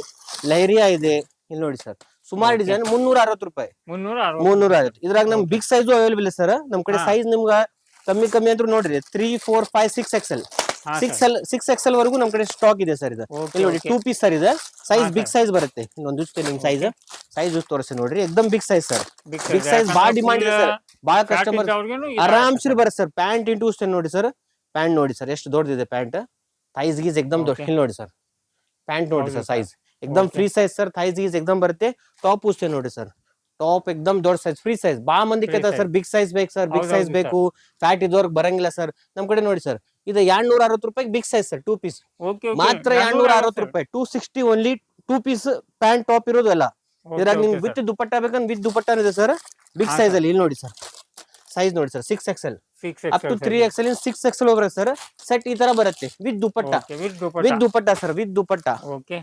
ಲೈರಿಯಾ ಇದೆ. ಇಲ್ಲಿ ನೋಡಿ ಸರ್ ಸುಮಾರು Okay. ಡಿಸೈನ್ 360 ರೂಪಾಯಿ. 360 360 ಇದ್ರಾಗ ನಮ್ ಬಿಗ್ ಸೈಜ್ ಅವೈಲೇಬಲ್ ಇದೆ ಸರ್. ನಮ್ ಕಡೆ ಹಾ. ಸೈಜ್ ನಿಮ್ಗ ಕಮ್ಮಿ ಅಂದ್ರೂ ನೋಡ್ರಿ 3, 4, 5, 6 XL. ಹಾ 6 XL ವರೆಗೂ ನಮ್ ಕಡೆ ಸ್ಟಾಕ್ ಇದೆ ಸರ್. ಇದು Okay, ಇಲ್ಲಿ ನೋಡಿ okay. 2 ಪೀಸ್ ಸರ್ ಇದೆ. ಸೈಜ್ ಹಾ, ಬಿಗ್ sir. ಸೈಜ್ ಬರುತ್ತೆ. ಇನ್ನೊಂದು ನಿಮ್ ಸೈಜ್ ತೋರಿಸಿ ನೋಡ್ರಿ. ಎಕ್ದಮ್ big size sir. Big big size ಬಾಳ ಡಿಮಾಂಡ್ ಇದೆ ಸರ್. ಬಾಳ ಕಸ್ಟಮರ್ ಆರಾಮ್ಸೆ ಬರುತ್ತೆ ಸರ್. ಪ್ಯಾಂಟ್ ಇಂಟು ನೋಡಿ ಸರ್. ಪ್ಯಾಂಟ್ ನೋಡಿ ಸರ್ ಎಷ್ಟು ದೊಡ್ಡದಿದೆ ಪ್ಯಾಂಟ್. ಥೈಸ್ ಗೀಸ್ ಎಕ್ದಮ್ ದೊಡ್ಡ. Okay. ಇಲ್ಲಿ ನೋಡಿ ಸರ್ ಪ್ಯಾಂಟ್ ನೋಡಿ ಹೌದು ಸರ್. sir. ಸೈಜ್ ಎಕ್ದಮ್ Okay. Free size sir. Thighs ಗೀಸ್ ಎಕ್ದಮ್ ಬರುತ್ತೆ. ಟಾಪ್ ಉಷ್ಟೇ ನೋಡಿ ಸರ್. ಟಾಪ್ ಎಕ್ದಮ್ ದೊಡ್ಡ ಸೈಜ್ ಫ್ರೀ ಸೈಜ್. ಬಾ ಮಂದಿ Free ಕೇಳ್ತಾರೆ ಸರ್ size. ಬಿಗ್ ಸೈಜ್ ಬೇಕು ಸರ್, ಬಿಗ್ ಹೌದು, ಸೈಜ್ ಹೌದು ಬೇಕು. ಫ್ಯಾಟ್ ಇದ್ದವ್ರಿಗೆ ಬರಂಗಿಲ್ಲ ಸರ್. ನಮ್ ಕಡೆ ನೋಡಿ ಸರ್ ಇದು 260 ರೂಪಾಯಿ ಬಿಗ್ ಸೈಜ್ ಸರ್. 2 ಪೀಸ್ ಮಾತ್ರ 260 ರೂಪಾಯಿ. 260 ಓನ್ಲಿ 2 ಪೀಸ್ ಪ್ಯಾಂಟ್ ಟಾಪ್ ಇರೋದು ಎಲ್ಲ. ಇದ್ರಾಗ ನಿಮ್ಗೆ ವಿತ್ ದುಪಟ್ಟ ಬೇಕಂದ್ರೆ ವಿತ್ ದುಪಟ್ಟ ಇದೆ ಸರ್. ಬಿಗ್ ಹಾ, ಸೈಜ್ sir. ಅಲ್ಲಿ ಇಲ್ಲಿ ನೋಡಿ ಸರ್. ಸೈಜ್ ನೋಡಿ sir 6 XL up to 3 XL 6 XL ಹೋಗ್ರೆ ಸರ್. ಸೆಟ್ ಈ ತರ ಬರುತ್ತೆ with dupatta. With dupatta sir. With dupatta okay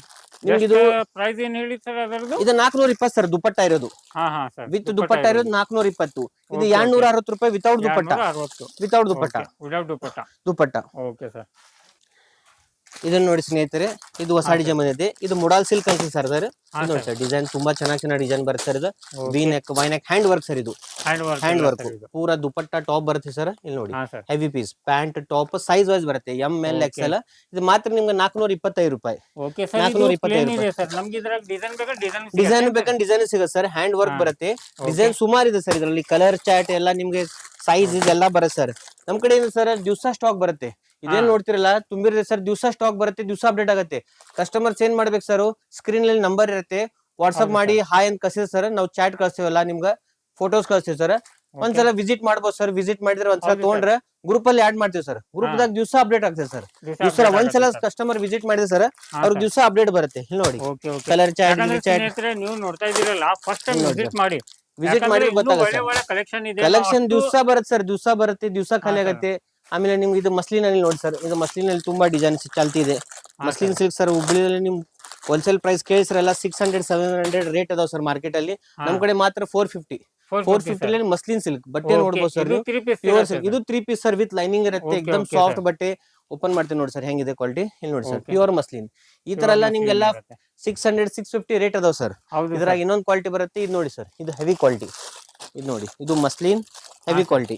ನಿಮ್ಗೆ ಇದು ಪ್ರೈಸ್ ಏನ್ ಹೇಳಿ ಸರ್ ಅದರದ್ದು? ಇದು 420 ಸರ್. ದುಪಟ್ಟ ಇರೋದು ಹಾ ಹಾ ಸರ್ ವಿತ್ ದುಪಟ್ಟ ಇರೋದು 420. ಇದು Okay, okay. 260 ರೂಪಾಯಿ without dupatta. 260 without dupatta. Without dupatta. Dupatta okay sir ಇದನ್ನ ನೋಡಿ ಸ್ನೇಹಿತರೆ. ಇದು ಹೊಸ ಹಾ, ಡಿಸೈನ್ ಬಂದಿದೆ. ಇದು ಮುಡಾಲ್ ಸಿಲ್ಕ್ ಅಂತ ಸರ್. ಸರ್ ಹಾ, ನೋಡಿ sir. ಸರ್ ಡಿಸೈನ್ ತುಂಬಾ ಚೆನ್ನಾಗಿ ಡಿಸೈನ್ ಬರುತ್ತೆ ಸರ್. ಇದು Okay. V neck Y neck hand work sir. ಇದು ಹ್ಯಾಂಡ್ ವರ್ಕ್ ಸರ್ ಇದು. ಪೂರಾ ದುಪಟ್ಟ ಟಾಪ್ ಬರುತ್ತೆ ಸರ್. ಇಲ್ಲಿ ನೋಡಿ ಹಾ sir heavy piece pant top size wise ಬರುತ್ತೆ. ML Okay. XL. ಇದು ಮಾತ್ರ ನಿಮ್ಗೆ 425 ರೂಪಾಯಿ. ಓಕೆ ಸರ್ ಇದು 425 ಪ್ಲೇನ್ ಇದೆ ಸರ್. ನಮ್ಗೆ ಇದ್ರಾಗ ಡಿಸೈನ್ ಬೇಕಾ ಡಿಸೈನ್ ಬೇಕಂದ್ರೆ ಡಿಸೈನ್ ಸಿಗುತ್ತೆ ಸರ್. ಹ್ಯಾಂಡ್ ವರ್ಕ್ ಹಾ. ಬರುತ್ತೆ. Okay. ಡಿಸೈನ್ ಸುಮಾರು ಇದೆ ಸರ್. ಇದರಲ್ಲಿ ಕಲರ್ ಚಾಟ್ ಎಲ್ಲ ನಿಮ್ಗೆ ಸೈಜ್ ಇದೆಲ್ಲ ಬರುತ್ತೆ ಸರ್. ನಮ್ ಕಡೆ ಏನು ಸರ್ ದಿವಸ ಸ್ಟಾಕ್ ಬರುತ್ತೆ. ಇದೇನ್ ಹಾ. ನೋಡ್ತಿರಲ್ಲ ತುಂಬಿರುತ್ತೆ ಸರ್. ದಿವಸ ಸ್ಟಾಕ್ ಬರುತ್ತೆ. ದಿವಸ ಅಪ್ಡೇಟ್ ಆಗುತ್ತೆ. ಕಸ್ಟಮರ್ಸ್ ಏನ್ ಮಾಡ್ಬೇಕು ಸರ್, ಸ್ಕ್ರೀನ್ ಅಲ್ಲಿ ನಂಬರ್ ಇರುತ್ತೆ. ವಾಟ್ಸ್ಆಪ್ ಹೌದು ಮಾಡಿ ಹಾಯ್ ಅಂತ ಕಳ್ಸಿದ್ರೆ ಸರ್ ನಾವು ಚಾಟ್ ಕಳ್ಸ್ತೀವಲ್ಲ ನಿಮ್ಗೆ ಫೋಟೋಸ್ ಕಳ್ಸ್ತೀವಿ ಸರ್. ಒಂದ್ಸಲ ವಿಸಿಟ್ ಮಾಡ್ಬೋದು ಸರ್. ವಿಸಿಟ್ ಮಾಡಿದ್ರೆ ಒಂದ್ಸಲ ಹೌದು sir. ತಗೊಂಡ್ರೆ ಗ್ರೂಪ್ ಅಲ್ಲಿ ಆಡ್ ಮಾಡ್ತೀವಿ ಸರ್. ಗ್ರೂಪ್ ದಾಗ ದಿವಸ ಅಪ್ಡೇಟ್ ಆಗ್ತದೆ ಸರ್. ದಿವಸ ಒಂದ್ಸಲ ಕಸ್ಟಮರ್ ವಿಸಿಟ್ ಮಾಡಿದ್ರೆ ಸರ್ ಅವ್ರಿಗೆ ದಿವಸ ಅಪ್ಡೇಟ್ ಬರುತ್ತೆ. ಇಲ್ಲಿ ನೋಡಿ okay okay colour chart chart ಸ್ನೇಹಿತರೆ ನೀವು ನೋಡ್ತಾ ಇದೀರಲ್ಲ ಫಸ್ಟ್ ಟೈಮ್ ನೋಡಿ ವಿಸಿಟ್ ಮಾಡಿ. ವಿಸಿಟ್ ಮಾಡಿ ಗೊತ್ತಾಗುತ್ತೆ. ಒಳ್ಳೆ ಕಲೆಕ್ಷನ್ ಇದೆ. ಕಲೆಕ್ಷನ್ ದಿವಸ ಬರುತ್ತೆ ಸರ್. ದಿವಸ ಬರುತ್ತೆ. ದಿವಸ ಖಾಲಿ ಹಾ, sir. ಆಗುತ್ತೆ. ಆಮೇಲೆ ನಿಮ್ಗೆ ಇದು ಮಸ್ಲಿನ್ ಅಲ್ಲಿ ನೋಡಿ ಸರ್. ಇದು ಮಸ್ಲಿನ್ ಅಲ್ಲಿ ತುಂಬಾ ಡಿಸೈನ್ಸ್ ಚಾಲ್ತಿ ಇದೆ. ಹಾ, ಮಸ್ಲಿನ್ sir. Silk sir. ಹುಬ್ಳಿಯಲ್ಲಿ ನಿಮ್ ಹೋಲ್ಸೇಲ್ ಪ್ರೈಸ್ ಕೇಳಿಸ್ರಲ್ಲ 600 700 ರೇಟ್ ಅದಾವ ಸರ್ ಮಾರ್ಕೆಟ್ ಅಲ್ಲಿ. ಹಾ. ನಮ್ ಕಡೆ ಮಾತ್ರ 450 ಅಲ್ಲಿ ಮಸ್ಲಿನ್ ಸಿಲ್ಕ್ ಬಟ್ಟೆ ನೋಡ್ಬೋದು ಸರ್. ಪ್ಯೂರ್ ಸಿಲ್ಕ್ ಇದು 3 ಪೀಸ್ ಸರ್ ವಿತ್ ಲೈನಿಂಗ್ ಇರುತ್ತೆ. Okay, ಎಕ್ದಮ್ okay, ಸಾಫ್ಟ್ sir. ಬಟ್ಟೆ. ಓಪನ್ ಮಾಡ್ತೀನಿ ನೋಡಿ ಸರ್ ಹೆಂಗಿದೆ ಕ್ವಾಲಿಟಿ. ಇಲ್ಲಿ ನೋಡಿ ಸರ್ Okay. Pure muslin. ಈ ತರ ಎಲ್ಲ ನಿಮ್ಗೆಲ್ಲ 600 650 ರೇಟ್ ಅದಾವ ಸರ್. ಹೌದು ಇದ್ರಾಗ ಇನ್ನೊಂದು ಕ್ವಾಲಿಟಿ ಬರುತ್ತೆ. ಇದು ನೋಡಿ ಸರ್. ಇದು ಹೆವಿ ಕ್ವಾಲಿಟಿ. ಇದು ನೋಡಿ ಇದು ಮಸ್ಲಿನ್ ಹೆವಿ ಕ್ವಾಲಿಟಿ.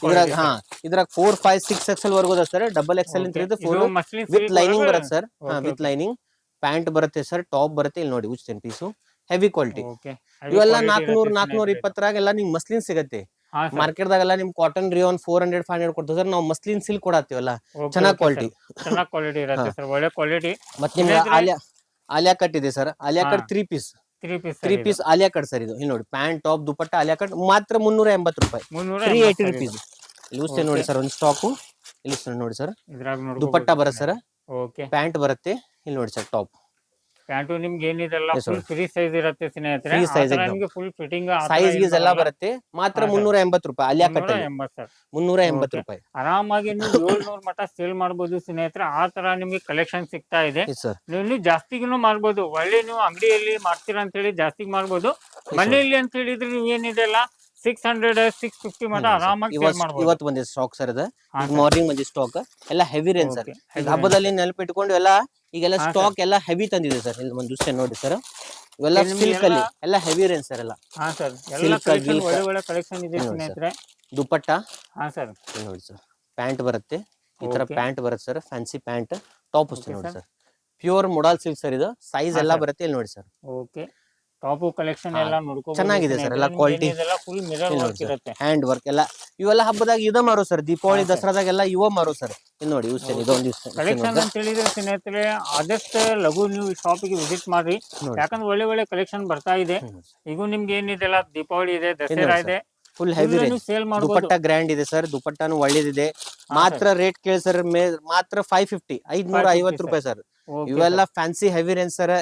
ಇದ್ರಾಗ ಹಾ ಇದ್ರಾಗ 4, 5, 6 XL ವರ್ಗು ಅದ ಸರ್. ಡಬಲ್ XL ಅಂತ ಇದೆ. 4 ವಿತ್ ಲೈನಿಂಗ್ ಬರುತ್ತೆ ಸರ್. ಹಾ ವಿತ್ ಲೈನಿಂಗ್ ಪ್ಯಾಂಟ್ ಬರುತ್ತೆ ಸರ್. ಟಾಪ್ ಬರುತ್ತೆ. ಇಲ್ಲಿ ನೋಡಿ ಉಚ್ತೇನೆ ಪೀಸು ಹೆವಿ ಕ್ವಾಲಿಟಿ. ಇವೆಲ್ಲ 400 420 ನಿಮ್ಗೆ ಮಸ್ಲಿನ್ ಸಿಗತ್ತೆ. ಮಾರ್ಕೆಟ್ ದಾಗೆಲ್ಲ ನಿಮ್ ಕಾಟನ್ ರಿಯೋನ್ 400 500 ಕೊಡ್ತೀವಿ ಸರ್. ನಾವು ಮಸ್ಲಿನ್ ಸಿಲ್ಕ್ ಕೊಡತ್ತೀವಲ್ಲ ಚೆನ್ನಾಗ್ ಕ್ವಾಲಿಟಿ. ಚೆನ್ನಾಗಿ ಕ್ವಾಲಿಟಿ ಇರುತ್ತೆ ಸರ್. ಒಳ್ಳೆ ಕ್ವಾಲಿಟಿ. ಮತ್ತೆ ನಿಮ್ಗೆ ಆಲಿಯಾ ಕಟ್ ಇದೆ sir. Alia cut 3 piece 3 piece Alia cut sir. ಇದು ಇಲ್ಲಿ ನೋಡಿ pant top dupatta Alia cut ಮಾತ್ರ 380 ರೂಪಾಯಿ. 380 ರೂಪೀಸ್. ಇಲ್ಲಿ ಉಷ್ಟೇ ನೋಡಿ ಸರ್ ಒಂದು ಸ್ಟಾಕು. ಇಲ್ಲಿ ನೋಡಿ ಸರ್ ದುಪಟ್ಟ ಬರುತ್ತೆ ಸರ್. ಪ್ಯಾಂಟ್ ಬರುತ್ತೆ. ಇಲ್ಲಿ ನೋಡಿ ಸರ್ ಟಾಪ್ ಪ್ಯಾಂಟು ನಿಮ್ಗೆ ಏನಿದೆಲ್ಲ ಫುಲ್ ಫ್ರೀ ಸೈಜ್ ಇರುತ್ತೆ ಸ್ನೇಹಿತರೆ. Free size ನಿಮ್ಗೆ ಫುಲ್ ಫಿಟ್ಟಿಂಗ್ ಸೈಜ್ ಗೀಸ್ ಎಲ್ಲ ಬರುತ್ತೆ. ಮಾತ್ರ 380 ರೂಪಾಯಿ ಆಲಿಯಾ ಕಟ್ ಅಲ್ಲಿ 380 ರೂಪಾಯಿ. ಆರಾಮಾಗಿ ನೀವು 700 ಮಟ ಸೇಲ್ ಮಾಡಬಹುದು ಸ್ನೇಹಿತರೆ. ಆ ತರ ನಿಮ್ಗೆ ಕಲೆಕ್ಷನ್ ಸಿಗ್ತಾ ಇದೆ. ನೀವು ಜಾಸ್ತಿಗೂ ಮಾಡ್ಬೋದು. ಒಳ್ಳೆ ನೀವು ಅಂಗಡಿಯಲ್ಲಿ ಮಾಡ್ತೀರಾ ಅಂತ ಹೇಳಿ ಜಾಸ್ತಿ ಮಾಡ್ಬೋದು. ಮನೆಯಲ್ಲಿ ಅಂತ ಹೇಳಿದ್ರೆ ನೀವು ಏನಿದೆಲ್ಲ 600 650 ಮಟ ಆರಾಮಾಗಿ ಸೇಲ್ ಮಾಡಬಹುದು. ಇವತ್ತು ಬಂದಿದೆ ಸ್ಟಾಕ್ ಸರ್. ಇದು ಮಾರ್ನಿಂಗ್ ಬಂದಿದೆ ಸ್ಟಾಕ್ ಎಲ್ಲ ಹೆವಿ ರೇಂಜ್ ಸರ್. ಹಬ್ಬದಲ್ಲಿ ನೆನಪಿಟ್ಕೊಂಡು ಎಲ್ಲ ಈಗೆಲ್ಲ ಸ್ಟಾಕ್ ಎಲ್ಲ ಹೆವಿ ತಂದಿದೆ ಸರ್. ಇಲ್ಲಿ ಒಂದು ವಿಷಯ ನೋಡಿ ಸರ್. ಇವೆಲ್ಲ ಸಿಲ್ಕ್ ಅಲ್ಲಿ ಎಲ್ಲ ಹೆವಿ ರೇಂಜ್ ಸರ್. ಎಲ್ಲ ಹಾ ಸರ್ ಎಲ್ಲ ಕಲೆಕ್ಷನ್ ಒಳ್ಳೆ ಒಳ್ಳೆ ಕಲೆಕ್ಷನ್ ಇದೆ ಸ್ನೇಹಿತರೆ. ದುಪಟ್ಟ ಹಾ ಸರ್ ನೋಡಿ ಸರ್. ಪ್ಯಾಂಟ್ ಬರುತ್ತೆ. ಈ ತರ ಪ್ಯಾಂಟ್ ಬರುತ್ತೆ ಸರ್. ಫ್ಯಾನ್ಸಿ ಪ್ಯಾಂಟ್ ಟಾಪ್ ಅಷ್ಟೇ ನೋಡಿ sir. Pure modal silk sir. ಇದು ಸೈಜ್ ಎಲ್ಲ ಬರುತ್ತೆ. ಇಲ್ಲಿ ನೋಡಿ ಸರ್. ಓಕೆ ಟಾಪ್ ಕಲೆಕ್ಷನ್ ಎಲ್ಲ ನೋಡ್ಕೋಬಹುದು. ಚೆನ್ನಾಗಿದೆ ಸರ್. ಎಲ್ಲ ಕ್ವಾಲಿಟಿ ಫುಲ್ ಮಿರರ್ ವರ್ಕ್ ಇರುತ್ತೆ. ಹ್ಯಾಂಡ್ ವರ್ಕ್ ಎಲ್ಲ ಇವೆಲ್ಲ ಹಬ್ಬದಾಗ ಇದ ಮಾರೋ ಸರ್. ದೀಪಾವಳಿ ದಸರಾದಾಗೆಲ್ಲ ಇವ ಮಾರೋ ಸರ್. ಇಲ್ಲಿ ನೋಡಿ ಇದೊಂದು ಕಲೆಕ್ಷನ್ ಅಂತ ಹೇಳಿದ್ರೆ ಸ್ನೇಹಿತರೆ ಆದಷ್ಟು ಲಘು ನೀವು ಶಾಪ್ ಗೆ ವಿಸಿಟ್ ಮಾಡಿ. ಯಾಕಂದ್ರೆ ಒಳ್ಳೆ ಒಳ್ಳೆ ಕಲೆಕ್ಷನ್ ಬರ್ತಾ ಇದೆ. ಈಗ ನಿಮ್ಗೆ ಏನಿದೆಲ್ಲ ದೀಪಾವಳಿ ಇದೆ, ದಸರಾ ಇದೆ, ಫುಲ್ ಹೆವಿ ಸೇಲ್ ಮಾಡಬಹುದು. ದುಪಟ್ಟ ಗ್ರ್ಯಾಂಡ್ ಇದೆ ಸರ್. ದುಪಟ್ಟಾನು ಒಳ್ಳೇದಿದೆ. ಮಾತ್ರ ರೇಟ್ ಕೇಳಿ ಸರ್ ಮಾತ್ರ 550 550 ರೂಪಾಯಿ ಸರ್. ಇವೆಲ್ಲ fancy heavy range sir.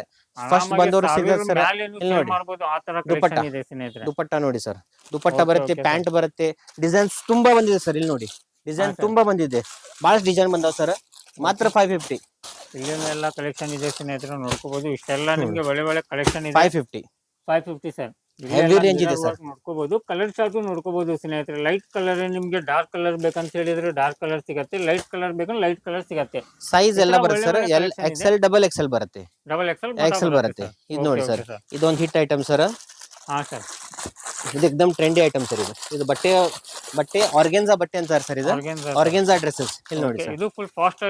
First ಬಂದವರು ಸಿಗುತ್ತೆ ಸರ್. ಇಲ್ಲಿ ನೋಡಿ ಮಾಡಬಹುದು ಆ ತರ ದುಪಟ್ಟ. ಕಲೆಕ್ಷನ್ ಇದೆ ಸ್ನೇಹಿತರೆ. ದುಪಟ್ಟ ನೋಡಿ ಸರ್, ದುಪಟ್ಟ Okay, ಬರುತ್ತೆ, okay, ಪ್ಯಾಂಟ್ ಬರುತ್ತೆ, ಡಿಸೈನ್ಸ್ ತುಂಬಾ ಬಂದಿದೆ ಸರ್. ಇಲ್ಲಿ ನೋಡಿ ಡಿಸೈನ್ sir. ತುಂಬಾ ಬಂದಿದೆ, ಬಹಳಷ್ಟು ಡಿಸೈನ್ ಬಂದಾವ ಸರ್. ಮಾತ್ರ 550. ಇಲ್ಲೆಲ್ಲ ಕಲೆಕ್ಷನ್ ಇದೆ ಸ್ನೇಹಿತರೆ, ನೋಡ್ಕೋಬಹುದು. ಇಷ್ಟೆಲ್ಲ ನಿಮ್ಗೆ ಒಳ್ಳೆ ಒಳ್ಳೆ ಕಲೆಕ್ಷನ್ ಇದೆ. 550 550 ಸರ್. ಹೆವಿ ರೇಂಜ್ ಇದೆ ಸರ್. ನೋಡ್ಕೋಬಹುದು, ಕಲರ್ ಚಾರ್ಟ್ ನೋಡ್ಕೋಬಹುದು ಸ್ನೇಹಿತರೆ. ಲೈಟ್ ಕಲರ್ ನಿಮ್ಗೆ ಡಾರ್ಕ್ ಕಲರ್ ಬೇಕಂತ ಹೇಳಿದ್ರೆ ಡಾರ್ಕ್ ಕಲರ್ ಸಿಗತ್ತೆ, ಲೈಟ್ ಕಲರ್ ಬೇಕಂದ್ರೆ ಲೈಟ್ ಕಲರ್ ಸಿಗತ್ತೆ. ಸೈಜ್ ಎಲ್ಲ ಬರುತ್ತೆ ಸರ್. ಒಳ್ಳೆ L collection Excel double Excel ಬರುತ್ತೆ, ಡಬಲ್ ಎಕ್ಸೆಲ್ ಎಕ್ಸೆಲ್ ಬರುತ್ತೆ. ಇದು ನೋಡಿ ಸರ್, ಇದೊಂದು ಹಿಟ್ ಐಟಮ್ ಸರ್. ಹಾ ಸರ್. ಇದು ಎಕ್ದಮ್ ಟ್ರೆಂಡಿ ಐಟಮ್ ಸರ್. ಇದು ಬಟ್ಟೆ ಆರ್ಗೆನ್ಸಾ ಬಟ್ಟೆ ಅಂತಾರೆ ಸರ್. ಇದು ಆರ್ಗೆನ್ಸಾ ಡ್ರೆಸ್ಸಸ್. ಇಲ್ಲಿ ನೋಡಿ ಸರ್, ಇದು ಫುಲ್ ಫಾಸ್ಟ್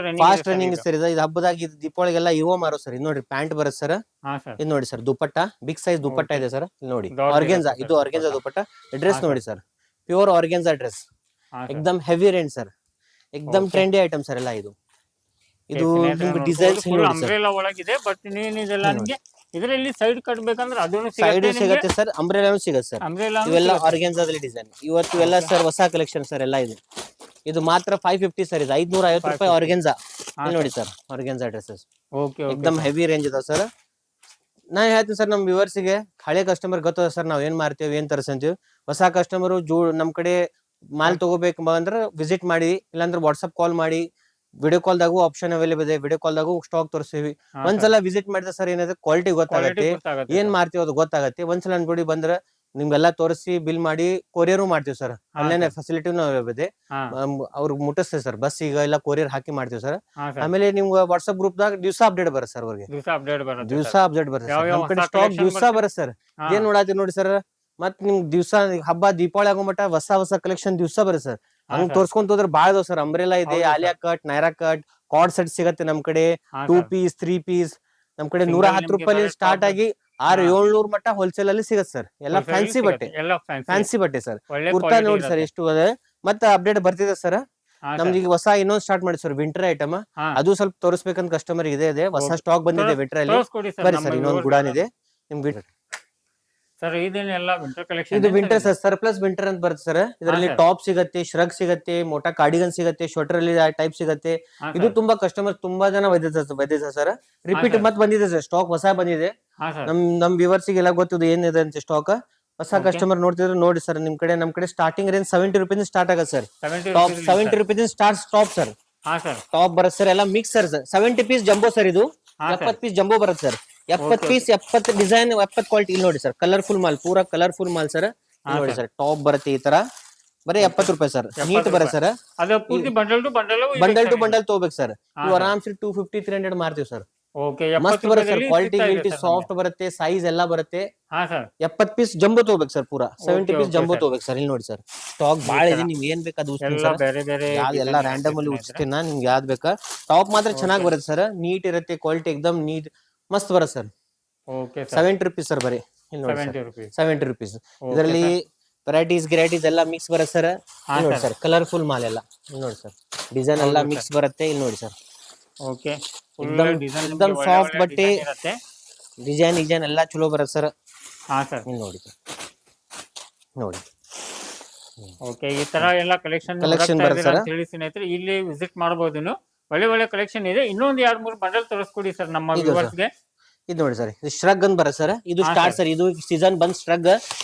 ರನ್ನಿಂಗ್ ಸರ್. ಇದು ಹಬ್ಬದಾಗ ದೀಪಾವಳಿಗೆಲ್ಲ ಇವ ಮಾರೋ ಸರ್. ಇದು ನೋಡಿ ಪ್ಯಾಂಟ್ ಬರುತ್ತೆ ಸರ್. ಹಾ ಸರ್. ಇದು ನೋಡಿ sir, dupatta big size dupatta ಇದೆ ಸರ್. ಇಲ್ಲಿ ನೋಡಿ ಆರ್ಗೆನ್ಸಾ, ಇದು ಆರ್ಗೆನ್ಸಾ ದುಪಟ್ಟ. ಡ್ರೆಸ್ ನೋಡಿ ಸರ್, ಪ್ಯೂರ್ ಆರ್ಗೆನ್ಸಾ ಡ್ರೆಸ್, ಎಕ್ದಮ್ ಹೆವಿ ರೇಂಜ್ ಸರ್. ಎಕ್ದಮ್ ಟ್ರೆಂಡಿ ಐಟಮ್ ಸರ್ ಎಲ್ಲ. ಇದು ನಿಮ್ಗೆ ಡಿಸೈನ್ಸ್ ಅಂಬ್ರೆಲಾ ಒಳಗಿದೆ. ಬಟ್ ನೀನಿದೆಲ್ಲ ನಿಮ್ಗೆ ಇದರಲ್ಲಿ ಸೈಡ್ ಕಟ್ ಬೇಕಂದ್ರೆ ಅದನ್ನು ಸೈಡ್ ಸಿಗುತ್ತೆ ಸರ್, ಅಂಬ್ರೆಲಾನು ಸಿಗುತ್ತೆ ಸರ್. ಅಂಬ್ರೆಲಾ ಇವೆಲ್ಲ ಆರ್ಗೆನ್ಸಾದಲ್ಲಿ ಡಿಸೈನ್. ಇವತ್ತು ಇವೆಲ್ಲ ಸರ್ ಹೊಸ ಕಲೆಕ್ಷನ್ ಸರ್ ಎಲ್ಲ. ಇದು ಮಾತ್ರ 550 ಸರ್. ಇದು 550 ರೂಪಾಯಿ ಆರ್ಗೆನ್ಸಾ. ಇಲ್ಲಿ ನೋಡಿ ಸರ್, ಆರ್ಗೆನ್ಸಾ ಡ್ರೆಸ್ಸಸ್ ಓಕೆ ಎಕ್ದಮ್ ಹೆವಿ ರೇಂಜ್ ಇದಾವ ಸರ್. ನಾ ಹೇಳ್ತೀನಿ ಸರ್, ನಮ್ ವ್ಯೂವರ್ಸ್ಗೆ ಹಳೆ ಕಸ್ಟಮರ್ ಗೊತ್ತದ ಸರ್ ನಾವ್ ಏನ್ ಮಾರ್ತೀವಿ, ಏನ್ ತರಿಸ್ತೀವಿ. ಹೊಸ ಕಸ್ಟಮರ್ ನಮ್ ಕಡೆ ಮಾಲ್ ತಗೋಬೇಕು ಅಂದ್ರೆ ವಿಸಿಟ್ ಮಾಡಿ, ಇಲ್ಲಾಂದ್ರೆ ವಾಟ್ಸ್ಆಪ್ ಕಾಲ್ ಮಾಡಿ. ವಿಡಿಯೋ ಕಾಲ್ದಾಗೂ ಆಪ್ಷನ್ ಅವೈಲೇಬಲ್ ಇದೆ, ವಿಡಿಯೋ ಕಾಲ್ದಾಗೂ ಸ್ಟಾಕ್ ತೋರಿಸ್ತೀವಿ. ಒಂದ್ಸಲ ವಿಸಿಟ್ ಮಾಡಿದ್ರೆ ಸರ್ ಏನಾದ್ರೆ ಕ್ವಾಲಿಟಿ ಗೊತ್ತಾಗತ್ತೆ, ಏನ್ ಮಾರ್ತೀವಿ ಅದು ಗೊತ್ತಾಗತ್ತೆ. ಒಂದ್ಸಲ ಅನ್ಬಿಡಿ ಬಂದ್ರೆ ನಿಮ್ಗೆಲ್ಲ ತೋರಿಸಿ ಬಿಲ್ ಮಾಡಿ ಕೊರಿಯರ್ ಮಾಡ್ತೀವಿ ಸರ್. ಅಲ್ಲೇನೆ ಫೆಸಿಲಿಟಿನೂ ಇದೆ, ಅವ್ರಿಗೆ ಮುಟ್ಟಿಸ್ತೇವೆ ಸರ್. ಬಸ್ ಈಗ ಎಲ್ಲ ಕೊರಿಯರ್ ಹಾಕಿ ಮಾಡ್ತೀವಿ ಸರ್. ಆಮೇಲೆ ನಿಮ್ಗೆ ವಾಟ್ಸ್ಆಪ್ ಗ್ರೂಪ್ ದಾಗ ದಿವಸ ಅಪ್ಡೇಟ್ ಬರುತ್ತೆ ಸರ್. ಅವ್ರಿಗೆ ದಿವಸ ಅಪ್ಡೇಟ್ ಬರುತ್ತೆ. ನಮ್ ಕಡೆ ಸ್ಟಾಕ್ ದಿವಸ ಬರುತ್ತೆ ಸರ್. ಏನ್ ನೋಡಾತಿ ನೋಡಿ ಸರ್. ಮತ್ ನಿಮ್ಗೆ ದಿವಸ ಹಬ್ಬ ದೀಪಾವಳಿ ಆಗೋ ಮಟ್ಟ ಹೊಸ ಕಲೆಕ್ಷನ್ ದಿವಸ ಬರುತ್ತೆ ಸರ್. ಹಂಗ್ ತೋರ್ಸ್ಕೊಂತ ಹೋದ್ರೆ ಬಾಳ ಅದಾವ ಸರ್. ಅಂಬ್ರೆಲಾ ಇದೆ, Alia cut, Naira cut, co-ord set ಸಿಗತ್ತೆ ನಮ್ ಕಡೆ. 2 ಪೀಸ್ 3 ಪೀಸ್ ನಮ್ ಕಡೆ 110 ರೂಪಾಯಿ ಸ್ಟಾರ್ಟ್ ಆಗಿ 600-700 ಮಟ್ಟ ಹೋಲ್ಸೇಲ್ ಅಲ್ಲಿ ಸಿಗತ್ತೆ ಸರ್. ಎಲ್ಲ ಫ್ಯಾನ್ಸಿ ಬಟ್ಟೆ ಸರ್. ಕುರ್ತಾ ನೋಡಿ ಸರ್ ಎಷ್ಟು ಅದ. ಮತ್ತೆ ಅಪ್ಡೇಟ್ ಬರ್ತಿದೆ ಸರ್. ನಮ್ದು ಈಗ ಹೊಸ ಇನ್ನೊಂದು ಸ್ಟಾರ್ಟ್ ಮಾಡಿ ಸರ್, ವಿಂಟರ್ ಐಟಮ್. ಅದು ಸ್ವಲ್ಪ ತೋರಿಸ್ಬೇಕಂತ ಕಸ್ಟಮರ್ ಇದೆ ಹೊಸ ಸ್ಟಾಕ್ ಬಂದಿದೆ ವಿಂಟರ್ ಅಲ್ಲಿ. ಬರೀ ಸರ್, ಇನ್ನೊಂದು ಗುಡಾನ್ ಇದೆ ನಿಮ್ಗೆ. ಸರ್ ಇದೇನೆಲ್ಲ ವಿಂಟರ್ ಕಲೆಕ್ಷನ್. ಇದು ವಿಂಟರ್ ಸರ್, ಸರ್ಪ್ಲಸ್ ವಿಂಟರ್ ಅಂತ ಬರುತ್ತೆ ಸರ್. ಇದರಲ್ಲಿ ಟಾಪ್ ಸಿಗತ್ತೆ, ಶ್ರಗ್ ಸಿಗತ್ತೆ, ಮೋಟಾ ಕಾರ್ಡಿಗನ್ ಸಿಗತ್ತೆ, ಶೋಟರ್ ಅಲ್ಲಿ ಟೈಪ್ ಸಿಗತ್ತೆ. ಇದು ತುಂಬಾ ಕಸ್ಟಮರ್ ತುಂಬಾ ಜನ ಬಂದಿದೆ ಸರ್. ರಿಪೀಟ್ ಮತ್ ಬಂದಿದೆ ಸರ್, ಸ್ಟಾಕ್ ಹೊಸ ಬಂದಿದೆ. ನಮ್ ವ್ಯೂವರ್ಸ್ ಎಲ್ಲ ಗೊತ್ತಿದೆ ಏನಿದೆ ಅಂತ ಸ್ಟಾಕ್. ಹೊಸ ಕಸ್ಟಮರ್ ನೋಡ್ತಿದ್ರೆ ನೋಡಿ ಸರ್. ನಮ್ ಕಡೆ ಸ್ಟಾರ್ಟಿಂಗ್ ರೇಂಜ್ 70 ರೂಪೀಸ್ ಸ್ಟಾರ್ಟ್ ಆಗತ್ತೆ sir. Top 70 rupees stop sir. Top ಬರುತ್ತೆ ಸರ್. ಎಲ್ಲ mix sir. 70 piece jumbo sir. ಇದು 70 ಪೀಸ್ ಜಂಬೋ ಬರುತ್ತೆ ಸರ್. 70 piece 70 design 70 quality. ಇಲ್ಲಿ ನೋಡಿ ಸರ್, ಕಲರ್ಫುಲ್ ಮಾಲ್, ಪೂರಾ ಕಲರ್ಫುಲ್ ಮಾಲ್ ಸರ್. ನೋಡಿ ಸರ್, ಟಾಪ್ ಬರುತ್ತೆ ಈ ತರ. ಬರೀ 70 ರೂಪಾಯಿ ಸರ್. ನೀಟ್ ಬರುತ್ತೆ ಸರ್. ಬಂಡಲ್ ಟು ಬಂಡಲ್ ತಗೋಬೇಕು ಸರ್. ನೀವು ಆರಾಮ್ಸಿ 250-300 ಮಾರ್ತೀವಿ ಸರ್. ಮಸ್ತ್ ಬರುತ್ತೆ ಸರ್. ಕ್ವಾಲಿಟಿ ಸಾಫ್ಟ್ ಬರುತ್ತೆ, ಸೈಜ್ ಎಲ್ಲ ಬರುತ್ತೆ. 70 ಪೀಸ್ ಜಂಬೋ ತಗೋಬೇಕು ಸರ್. ಪೂರಾ 70 ಪೀಸ್ ಜಂಬೋ ತಗೋಬೇಕು ಸರ್. ಇಲ್ಲಿ ನೋಡಿ ಸರ್, ಸ್ಟಾಕ್ ಬಾಳ ಇದೆ. ನಿಮ್ಗೆ ಏನ್ ಬೇಕು ಅದು ಎಲ್ಲ ರ್ಯಾಂಡಮ್ ಅಲ್ಲಿ ಉಚ್ತೀನಿ ನಾ. ನಿಮ್ಗೆ ಯಾವ್ದು ಬೇಕಾ. ಟಾಪ್ ಮಾತ್ರ ಚೆನ್ನಾಗಿ ಬರುತ್ತೆ ಸರ್. ನೀಟ್ ಇರುತ್ತೆ, ಕ್ವಾಲಿಟಿ ಎಕ್ದಮ್ ನೀಟ್ ಮಸ್ತ್ ಬರುತ್ತೆ ಸರ್. 70 rupees sir. ಬರೀ ಇಲ್ಲಿ ನೋಡಿ 70 ರೂಪೀಸ್. ಇದರಲ್ಲಿ ವೆರೈಟೀಸ್ ಎಲ್ಲ ಮಿಕ್ಸ್ ಬರುತ್ತೆ ಸರ್. ನೋಡಿ ಸರ್, ಕಲರ್ಫುಲ್ ಮಾಲ್ ಎಲ್ಲ. ಇಲ್ಲಿ ನೋಡಿ ಸರ್, ಡಿಸೈನ್ ಎಲ್ಲ ಮಿಕ್ಸ್ ಬರುತ್ತೆ. ಇಲ್ಲಿ ನೋಡಿ ಸರ್, ಎಕ್ದಮ್ ಸಾಫ್ಟ್ ಬಟ್ಟೆ, ಡಿಸೈನ್ ಎಲ್ಲ ಚಲೋ ಬರುತ್ತೆ ಸರ್. ಇಲ್ಲಿ ನೋಡಿ ನೋಡಿ ಈ ತರ ಎಲ್ಲ ಕಲೆಕ್ಷನ್ ಬರುತ್ತೆ ಸರ್. ಸ್ನೇಹಿತರೆ ಇಲ್ಲಿ ವಿಸಿಟ್ ಮಾಡಬಹುದು. ಒಳ್ಳೆ ಕಲೆಕ್ಷನ್ ಇದೆ. ಇನ್ನೊಂದು 2-3 ಬಂಡಲ್ ತೋರಿಸ್ಕೊಡಿ ಸರ್ ನಮ್ಮ ವ್ಯೂವರ್ಸ್ ಗೆ. ಇದು ನೋಡಿ ಸರ್, ಇದು ಶ್ರಗ್ ಅಂತ ಬರುತ್ತೆ ಸರ್. ಇದು ಸ್ಟಾರ್ಟ್ ಸರ್. ಇದು ಸೀಸನ್ ಬಂದ್ ಶ್ರಗ್.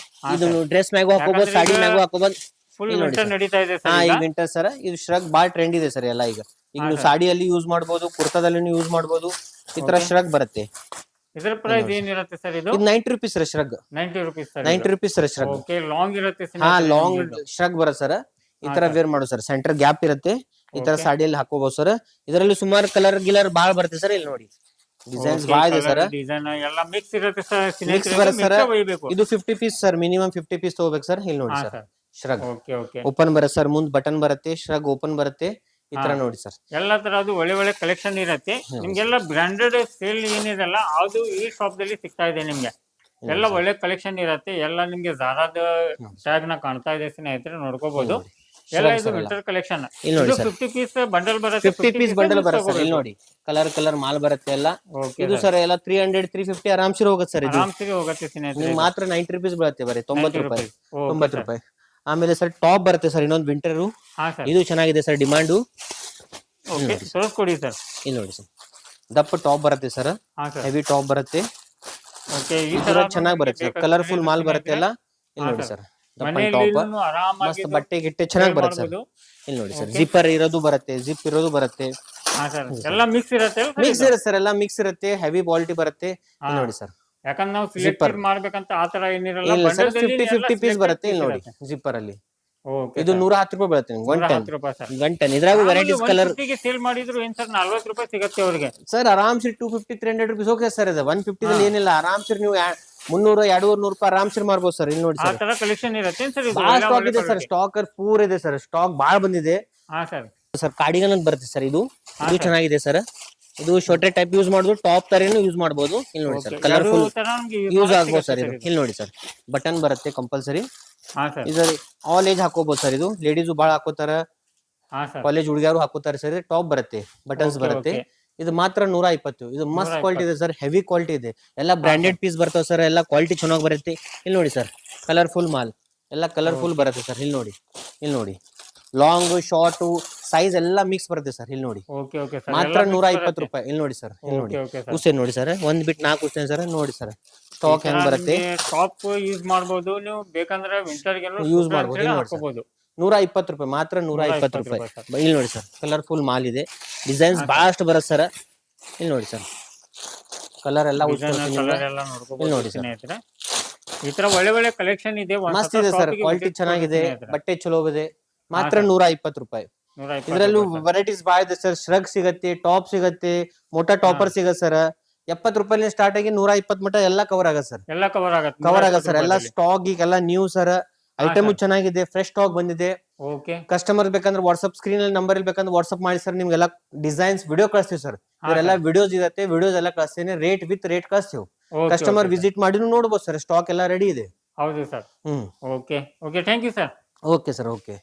ಇದು ಡ್ರೆಸ್ ಮ್ಯಾಗು ಹಾಕೋಬಹುದು, ಸಾಡಿ ಮ್ಯಾಗು ಹಾಕೋಬಹುದು. ಫುಲ್ ವಿಂಟರ್ ನಡೀತಾ ಇದೆ ಸರ್. ಈ ವಿಂಟರ್ ಸರ್. ಇದು ಶ್ರಗ್ ಬಾಳ ಟ್ರೆಂಡ್ ಇದೆ ಸರ್ ಎಲ್ಲ. ಈಗ ನೀವು ಸಾಡಿಯಲ್ಲಿ ಯೂಸ್ ಮಾಡಬಹುದು, ಕುರ್ತಾದಲ್ಲಿ ಯೂಸ್ ಮಾಡಬಹುದು. ಈ ತರ ಶ್ರಗ್ ಬರುತ್ತೆ. ಇದರ ಪ್ರೈಸ್ ಏನಿರುತ್ತೆ ಸರ್? ಇದು 90 rupees sir. Shrug 90 rupees sir. 90 rupees sir shrug. Long ಇರುತ್ತೆ. ಲಾಂಗ್ ಶ್ರಗ್ ಬರುತ್ತೆ ಸರ್. ಈ ತರ ವೇರ್ ಮಾಡು ಸರ್. ಸೆಂಟರ್ ಗ್ಯಾಪ್ ಇರುತ್ತೆ. ಈ ತರ ಸಾಡಿಯಲ್ಲಿ ಹಾಕೋಬಹುದು ಸರ್. ಇದರಲ್ಲಿ ಸುಮಾರು ಕಲರ್ ಗಿಲರ್ ಬಾಳ ಬರುತ್ತೆ ಸರ್. ಇಲ್ಲಿ ನೋಡಿ ಡಿಸೈನ್ಸ್ ಬಾಳ ಇದೆ ಸರ್. ಡಿಸೈನ್ ಎಲ್ಲ ಮಿಕ್ಸ್ ಇರುತ್ತೆ ಸರ್. ಮಿಕ್ಸ್ ಬರುತ್ತೆ ಸರ್. ಇದು 50 ಪೀಸ್ ಸರ್. ಮಿನಿಮಮ್ 50 ಪೀಸ್ ತಗೋಬೇಕು ಸರ್. ಇಲ್ಲಿ ನೋಡಿ ಸರ್, ಶ್ರಗ್ ಓಪನ್ ಬರುತ್ತೆ ಸರ್. ಮುಂದ್ ಬಟನ್ ಬರುತ್ತೆ, ಶ್ರಗ್ ಓಪನ್ ಬರುತ್ತೆ. ಈ ತರ ನೋಡಿ ಸರ್, ಎಲ್ಲಾ ತರದ್ದು ಒಳ್ಳೆ ಕಲೆಕ್ಷನ್ ಇರುತ್ತೆ. ನಿಮ್ಗೆಲ್ಲ ಬ್ರಾಂಡೆಡ್ ಸೇಲ್ ಏನಿದೆಲ್ಲ ಅದು ಈ ಶಾಪ್ ದಲ್ಲಿ ಸಿಗ್ತಾ ಇದೆ ನಿಮ್ಗೆ. ಎಲ್ಲ ಒಳ್ಳೆ ಕಲೆಕ್ಷನ್ ಇರುತ್ತೆ. ಎಲ್ಲ ನಿಮ್ಗೆ ಜಾರಾದ ಟ್ಯಾಗ್ ನ ಕಾಣ್ತಾ ಇದೆ ಸ್ನೇಹಿತರೆ, ನೋಡ್ಕೋಬಹುದು. ಎಲ್ಲ ಇದು ವಿಂಟರ್ ಕಲೆಕ್ಷನ್. ಇಲ್ಲಿ ನೋಡಿ ಸರ್, 50 ಪೀಸ್ ಬಂಡಲ್ ಬರುತ್ತೆ. 50 ಪೀಸ್ ಬಂಡಲ್ ಬರುತ್ತೆ ಸರ್. ಇಲ್ಲಿ ನೋಡಿ ಕಲರ್ ಮಾಲ್ ಬರುತ್ತೆ ಎಲ್ಲ. ಇದು ಸರ್ ಎಲ್ಲ 300-350 ಆರಾಮ್ಸಿ ಹೋಗುತ್ತೆ ಸರ್. ಇದು ಆರಾಮ್ಸಿ ಹೋಗುತ್ತೆ ಸ್ನೇಹಿತರೆ. ಮಾತ್ರ 90 ರೂಪೀಸ್ ಬರುತ್ತೆ. ಬರೀ 90 ರೂಪಾಯಿ. ಆಮೇಲೆ ಸರ್ ಟಾಪ್ ಬರುತ್ತೆ ಸರ್. ಇನ್ನೊಂದು ವಿಂಟರ್. ಇದು ಚೆನ್ನಾಗಿದೆ ಸರ್. Demand ತೋರಿಸ್ಕೊಡಿ sir. ಇಲ್ಲಿ ನೋಡಿ ಸರ್, ದಪ್ಪ ಟಾಪ್ ಬರುತ್ತೆ ಸರ್. ಹೆವಿ ಟಾಪ್ ಬರುತ್ತೆ. ಓಕೆ ಈ ಇದು ತರ ಚೆನ್ನಾಗಿ ಬರುತ್ತೆ ಸರ್, ಕಲರ್ಫುಲ್ ಮಾಲ್ ಬರುತ್ತೆ ಎಲ್ಲ. ಇಲ್ಲಿ ನೋಡಿ ಸರ್, ಟಾಪ್ ಮಸ್ತ್ ಬಟ್ಟೆ ಗಿಟ್ಟೆ ಚೆನ್ನಾಗಿ ಬರುತ್ತೆ ಸರ್. ಇಲ್ಲಿ ನೋಡಿ ಸರ್, ಜಿಪ್ಪರ್ ಇರೋದು ಬರುತ್ತೆ, ಜಿಪ್ ಇರೋದು ಬರುತ್ತೆ. ಎಲ್ಲ ಮಿಕ್ಸ್ ಇರುತ್ತೆ ಮಿಕ್ಸ್ ಇರುತ್ತೆ ಸರ್, ಎಲ್ಲ ಮಿಕ್ಸ್ ಇರುತ್ತೆ, ಹೆವಿ ಕ್ವಾಲಿಟಿ ಬರುತ್ತೆ. ಇಲ್ಲಿ ನೋಡಿ ಸರ್, ಯಾಕಂದ್ರೆ ನಾವು ಸಿಲೆಕ್ಟ್ ಮಾಡ್ಬೇಕಂತ ಆತರ ಏನಿರಲ್ಲ, ಇಲ್ಲ ಸರ್, 50 ಪೀಸ್ ಬರುತ್ತೆ. ಇಲ್ಲಿ ನೋಡಿ ಜಿಪ್ಪರ್ ಅಲ್ಲಿ ಇದು 110 ರೂಪಾಯಿ ಬೀಳುತ್ತೆ ನಿಮ್ಗೆ. 110 ಇದ್ರಾಗ ವೆರೈಟೀಸ್ ಕಲರ್ ಸೇಲ್ ಮಾಡಿದ್ರು ಏನ್ ಸರ್ 40 ರೂಪಾಯಿ ಸಿಗುತ್ತೆ ಅವ್ರಿಗೆ ಸರ್. ಆರಾಮ್ಸಿ 250 300 rupees okay sir. ಇದು 150 ದಲ್ಲಿ ಏನಿಲ್ಲ, ಆರಾಮ್ಸಿ ನೀವು 300 200 ರೂಪಾಯಿ ಆರಾಮ್ಸಿ ಮಾರ್ಬೋದು ಸರ್. ಇಲ್ಲಿ ನೋಡಿ ಆ ಸರ್, ತರ ಕಲೆಕ್ಷನ್ ಇರುತ್ತೆ ಸರ್. ಇದು ಬಾಳ ಸ್ಟಾಕ್ ಇದೆ ಸರ್, ಸ್ಟಾಕ್ ಪೂರ್ ಇದೆ ಸರ್, ಸ್ಟಾಕ್ ಬಾಳ ಬಂದಿದೆ ಸರ್. ಕಾರ್ಡಿಗನ್ ಅಂತ ಬರುತ್ತೆ ಸರ್, ಇದು ಚೆನ್ನಾಗಿದೆ ಸರ್. ಇದು ಶೋರ್ಟೆ ಟೈಪ್ ಯೂಸ್ ಮಾಡೋದು, ಟಾಪ್ ತರೇನು ಯೂಸ್ ಮಾಡಬಹುದು. ಇಲ್ಲಿ ನೋಡಿ ಸರ್, ಕಲರ್ಫುಲ್ ಯೂಸ್ ಆಗ್ಬೋದು ಸರ್. ಇದು ಇಲ್ಲಿ ನೋಡಿ ಸರ್, ಬಟನ್ ಬರುತ್ತೆ ಕಂಪಲ್ಸರಿ. ಇದು ಆಲ್ ಏಜ್ ಹಾಕೋಬಹುದು ಸರ್. ಇದು ಲೇಡೀಸ್ ಬಾಳ ಹಾಕೋತಾರ, ಕಾಲೇಜ್ ಹುಡುಗಿಯರು ಹಾಕೋತಾರೆ ಸರ್. ಟಾಪ್ ಬರುತ್ತೆ, ಬಟನ್ಸ್ ಬರುತ್ತೆ. ಇದು ಮಾತ್ರ 120. ಇದು ಮಸ್ತ್ ಕ್ವಾಲಿಟಿ ಇದೆ ಸರ್, ಹೆವಿ ಕ್ವಾಲಿಟಿ ಇದೆ. ಎಲ್ಲ ಬ್ರಾಂಡೆಡ್ ಪೀಸ್ ಬರ್ತಾವ ಸರ್, ಎಲ್ಲ ಕ್ವಾಲಿಟಿ ಚೆನ್ನಾಗಿ ಬರುತ್ತೆ. ಇಲ್ಲಿ ನೋಡಿ ಸರ್, ಕಲರ್ಫುಲ್ ಮಾಲ್ ಎಲ್ಲ ಕಲರ್ಫುಲ್ ಬರುತ್ತೆ ಸರ್. ಇಲ್ಲಿ ನೋಡಿ, ಇಲ್ಲಿ ನೋಡಿ, ಲಾಂಗ್ ಶಾರ್ಟ್ ಸೈಜ್ ಎಲ್ಲ ಮಿಕ್ಸ್ ಬರುತ್ತೆ ಸರ್. ಇಲ್ಲಿ ನೋಡಿ, ಮಾತ್ರ 120 ರೂಪಾಯಿ. ಇಲ್ಲಿ ನೋಡಿ ಸರ್, ಇಲ್ಲಿ ನೋಡಿ ಉಸೆ ನೋಡಿ ಸರ್, ಒಂದ್ ಬಿಟ್ 4 ಉಸೆ ಸರ್. ನೋಡಿ ಸರ್, ಸ್ಟಾಕ್ ಹೆಂಗ್ ಬರುತ್ತೆ. ಟಾಪ್ ಯೂಸ್ ಮಾಡಬಹುದು ನೀವು, ಬೇಕಂದ್ರೆ ವಿಂಟರ್ ಗೆ ಯೂಸ್ ಮಾಡಬಹುದು. 120 ರೂಪಾಯಿ, ಮಾತ್ರ 120 ರೂಪಾಯಿ. ಇಲ್ಲಿ ನೋಡಿ ಸರ್, ಕಲರ್ಫುಲ್ ಮಾಲ್ ಇದೆ, ಡಿಸೈನ್ಸ್ ಬಹಳಷ್ಟು ಬರುತ್ತೆ ಸರ್. ಇಲ್ಲಿ ನೋಡಿ ಸರ್, ಕಲರ್ ಎಲ್ಲ ಇಲ್ಲಿ ನೋಡಿ ಸರ್, ಈ ತರ ಒಳ್ಳೆ ಒಳ್ಳೆ ಕಲೆಕ್ಷನ್ ಇದೆ, ಮಸ್ತ್ ಇದೆ ಸರ್, ಕ್ವಾಲಿಟಿ ಚೆನ್ನಾಗಿದೆ, ಬಟ್ಟೆ ಚಲೋ ಇದೆ. ಮಾತ್ರ 120 ರೂಪಾಯಿ. ಇದ್ರಲ್ಲೂ ವೆರೈಟೀಸ್ ಬಾಳ ಇದೆ ಸರ್. ಶ್ರಗ್ ಸಿಗತ್ತೆ, ಟಾಪ್ ಸಿಗತ್ತೆ, ಮೋಟಾ ಟಾಪರ್ ಸಿಗತ್ತೆ ಸರ್. 70 ರೂಪಾಯಿ ಸ್ಟಾರ್ಟ್ ಆಗಿ 120 ಮಟ್ಟ ಎಲ್ಲ ಕವರ್ ಆಗತ್ತೆ ಸರ್. ಕವರ್ ಆಗತ್ತೆ ಸರ್. ಎಲ್ಲ ಸ್ಟಾಕ್ ಈಗೆಲ್ಲ ನ್ಯೂ ಸರ್. ಐಟಮ್ ಚೆನ್ನಾಗಿದೆ, ಫ್ರೆಶ್ ಸ್ಟಾಕ್ ಬಂದಿದೆ. ಕಸ್ಟಮರ್ ಬೇಕಂದ್ರೆ ವಾಟ್ಸ್ಆಪ್ ಸ್ಕ್ರೀನ್ ಅಲ್ಲಿ ನಂಬರ್ ಇಲ್ಲಿ ಬೇಕಂದ್ರೆ ವಾಟ್ಸ್ಆಪ್ ಮಾಡಿ ಸರ್. ನಿಮ್ಗೆಲ್ಲ ಡಿಸೈನ್ಸ್ ವಿಡಿಯೋ ಕಳಿಸ್ತೀವಿ ಸರ್. ಇವರೆಲ್ಲ ವಿಡಿಯೋಸ್ ಇರತ್ತೆ, ವಿಡಿಯೋಸ್ ಎಲ್ಲ ಕಳಿಸ್ತೀನಿ, ರೇಟ್ ವಿತ್ ರೇಟ್ ಕಳಿಸ್ತೀವಿ. ಕಸ್ಟಮರ್ ವಿಸಿಟ್ ಮಾಡಿ ನೋಡ್ಬೋದು ಸರ್, ಸ್ಟಾಕ್ ಎಲ್ಲ ರೆಡಿ ಇದೆ. ಹೌದು sir. Okay thank you sir. Okay sir, okay.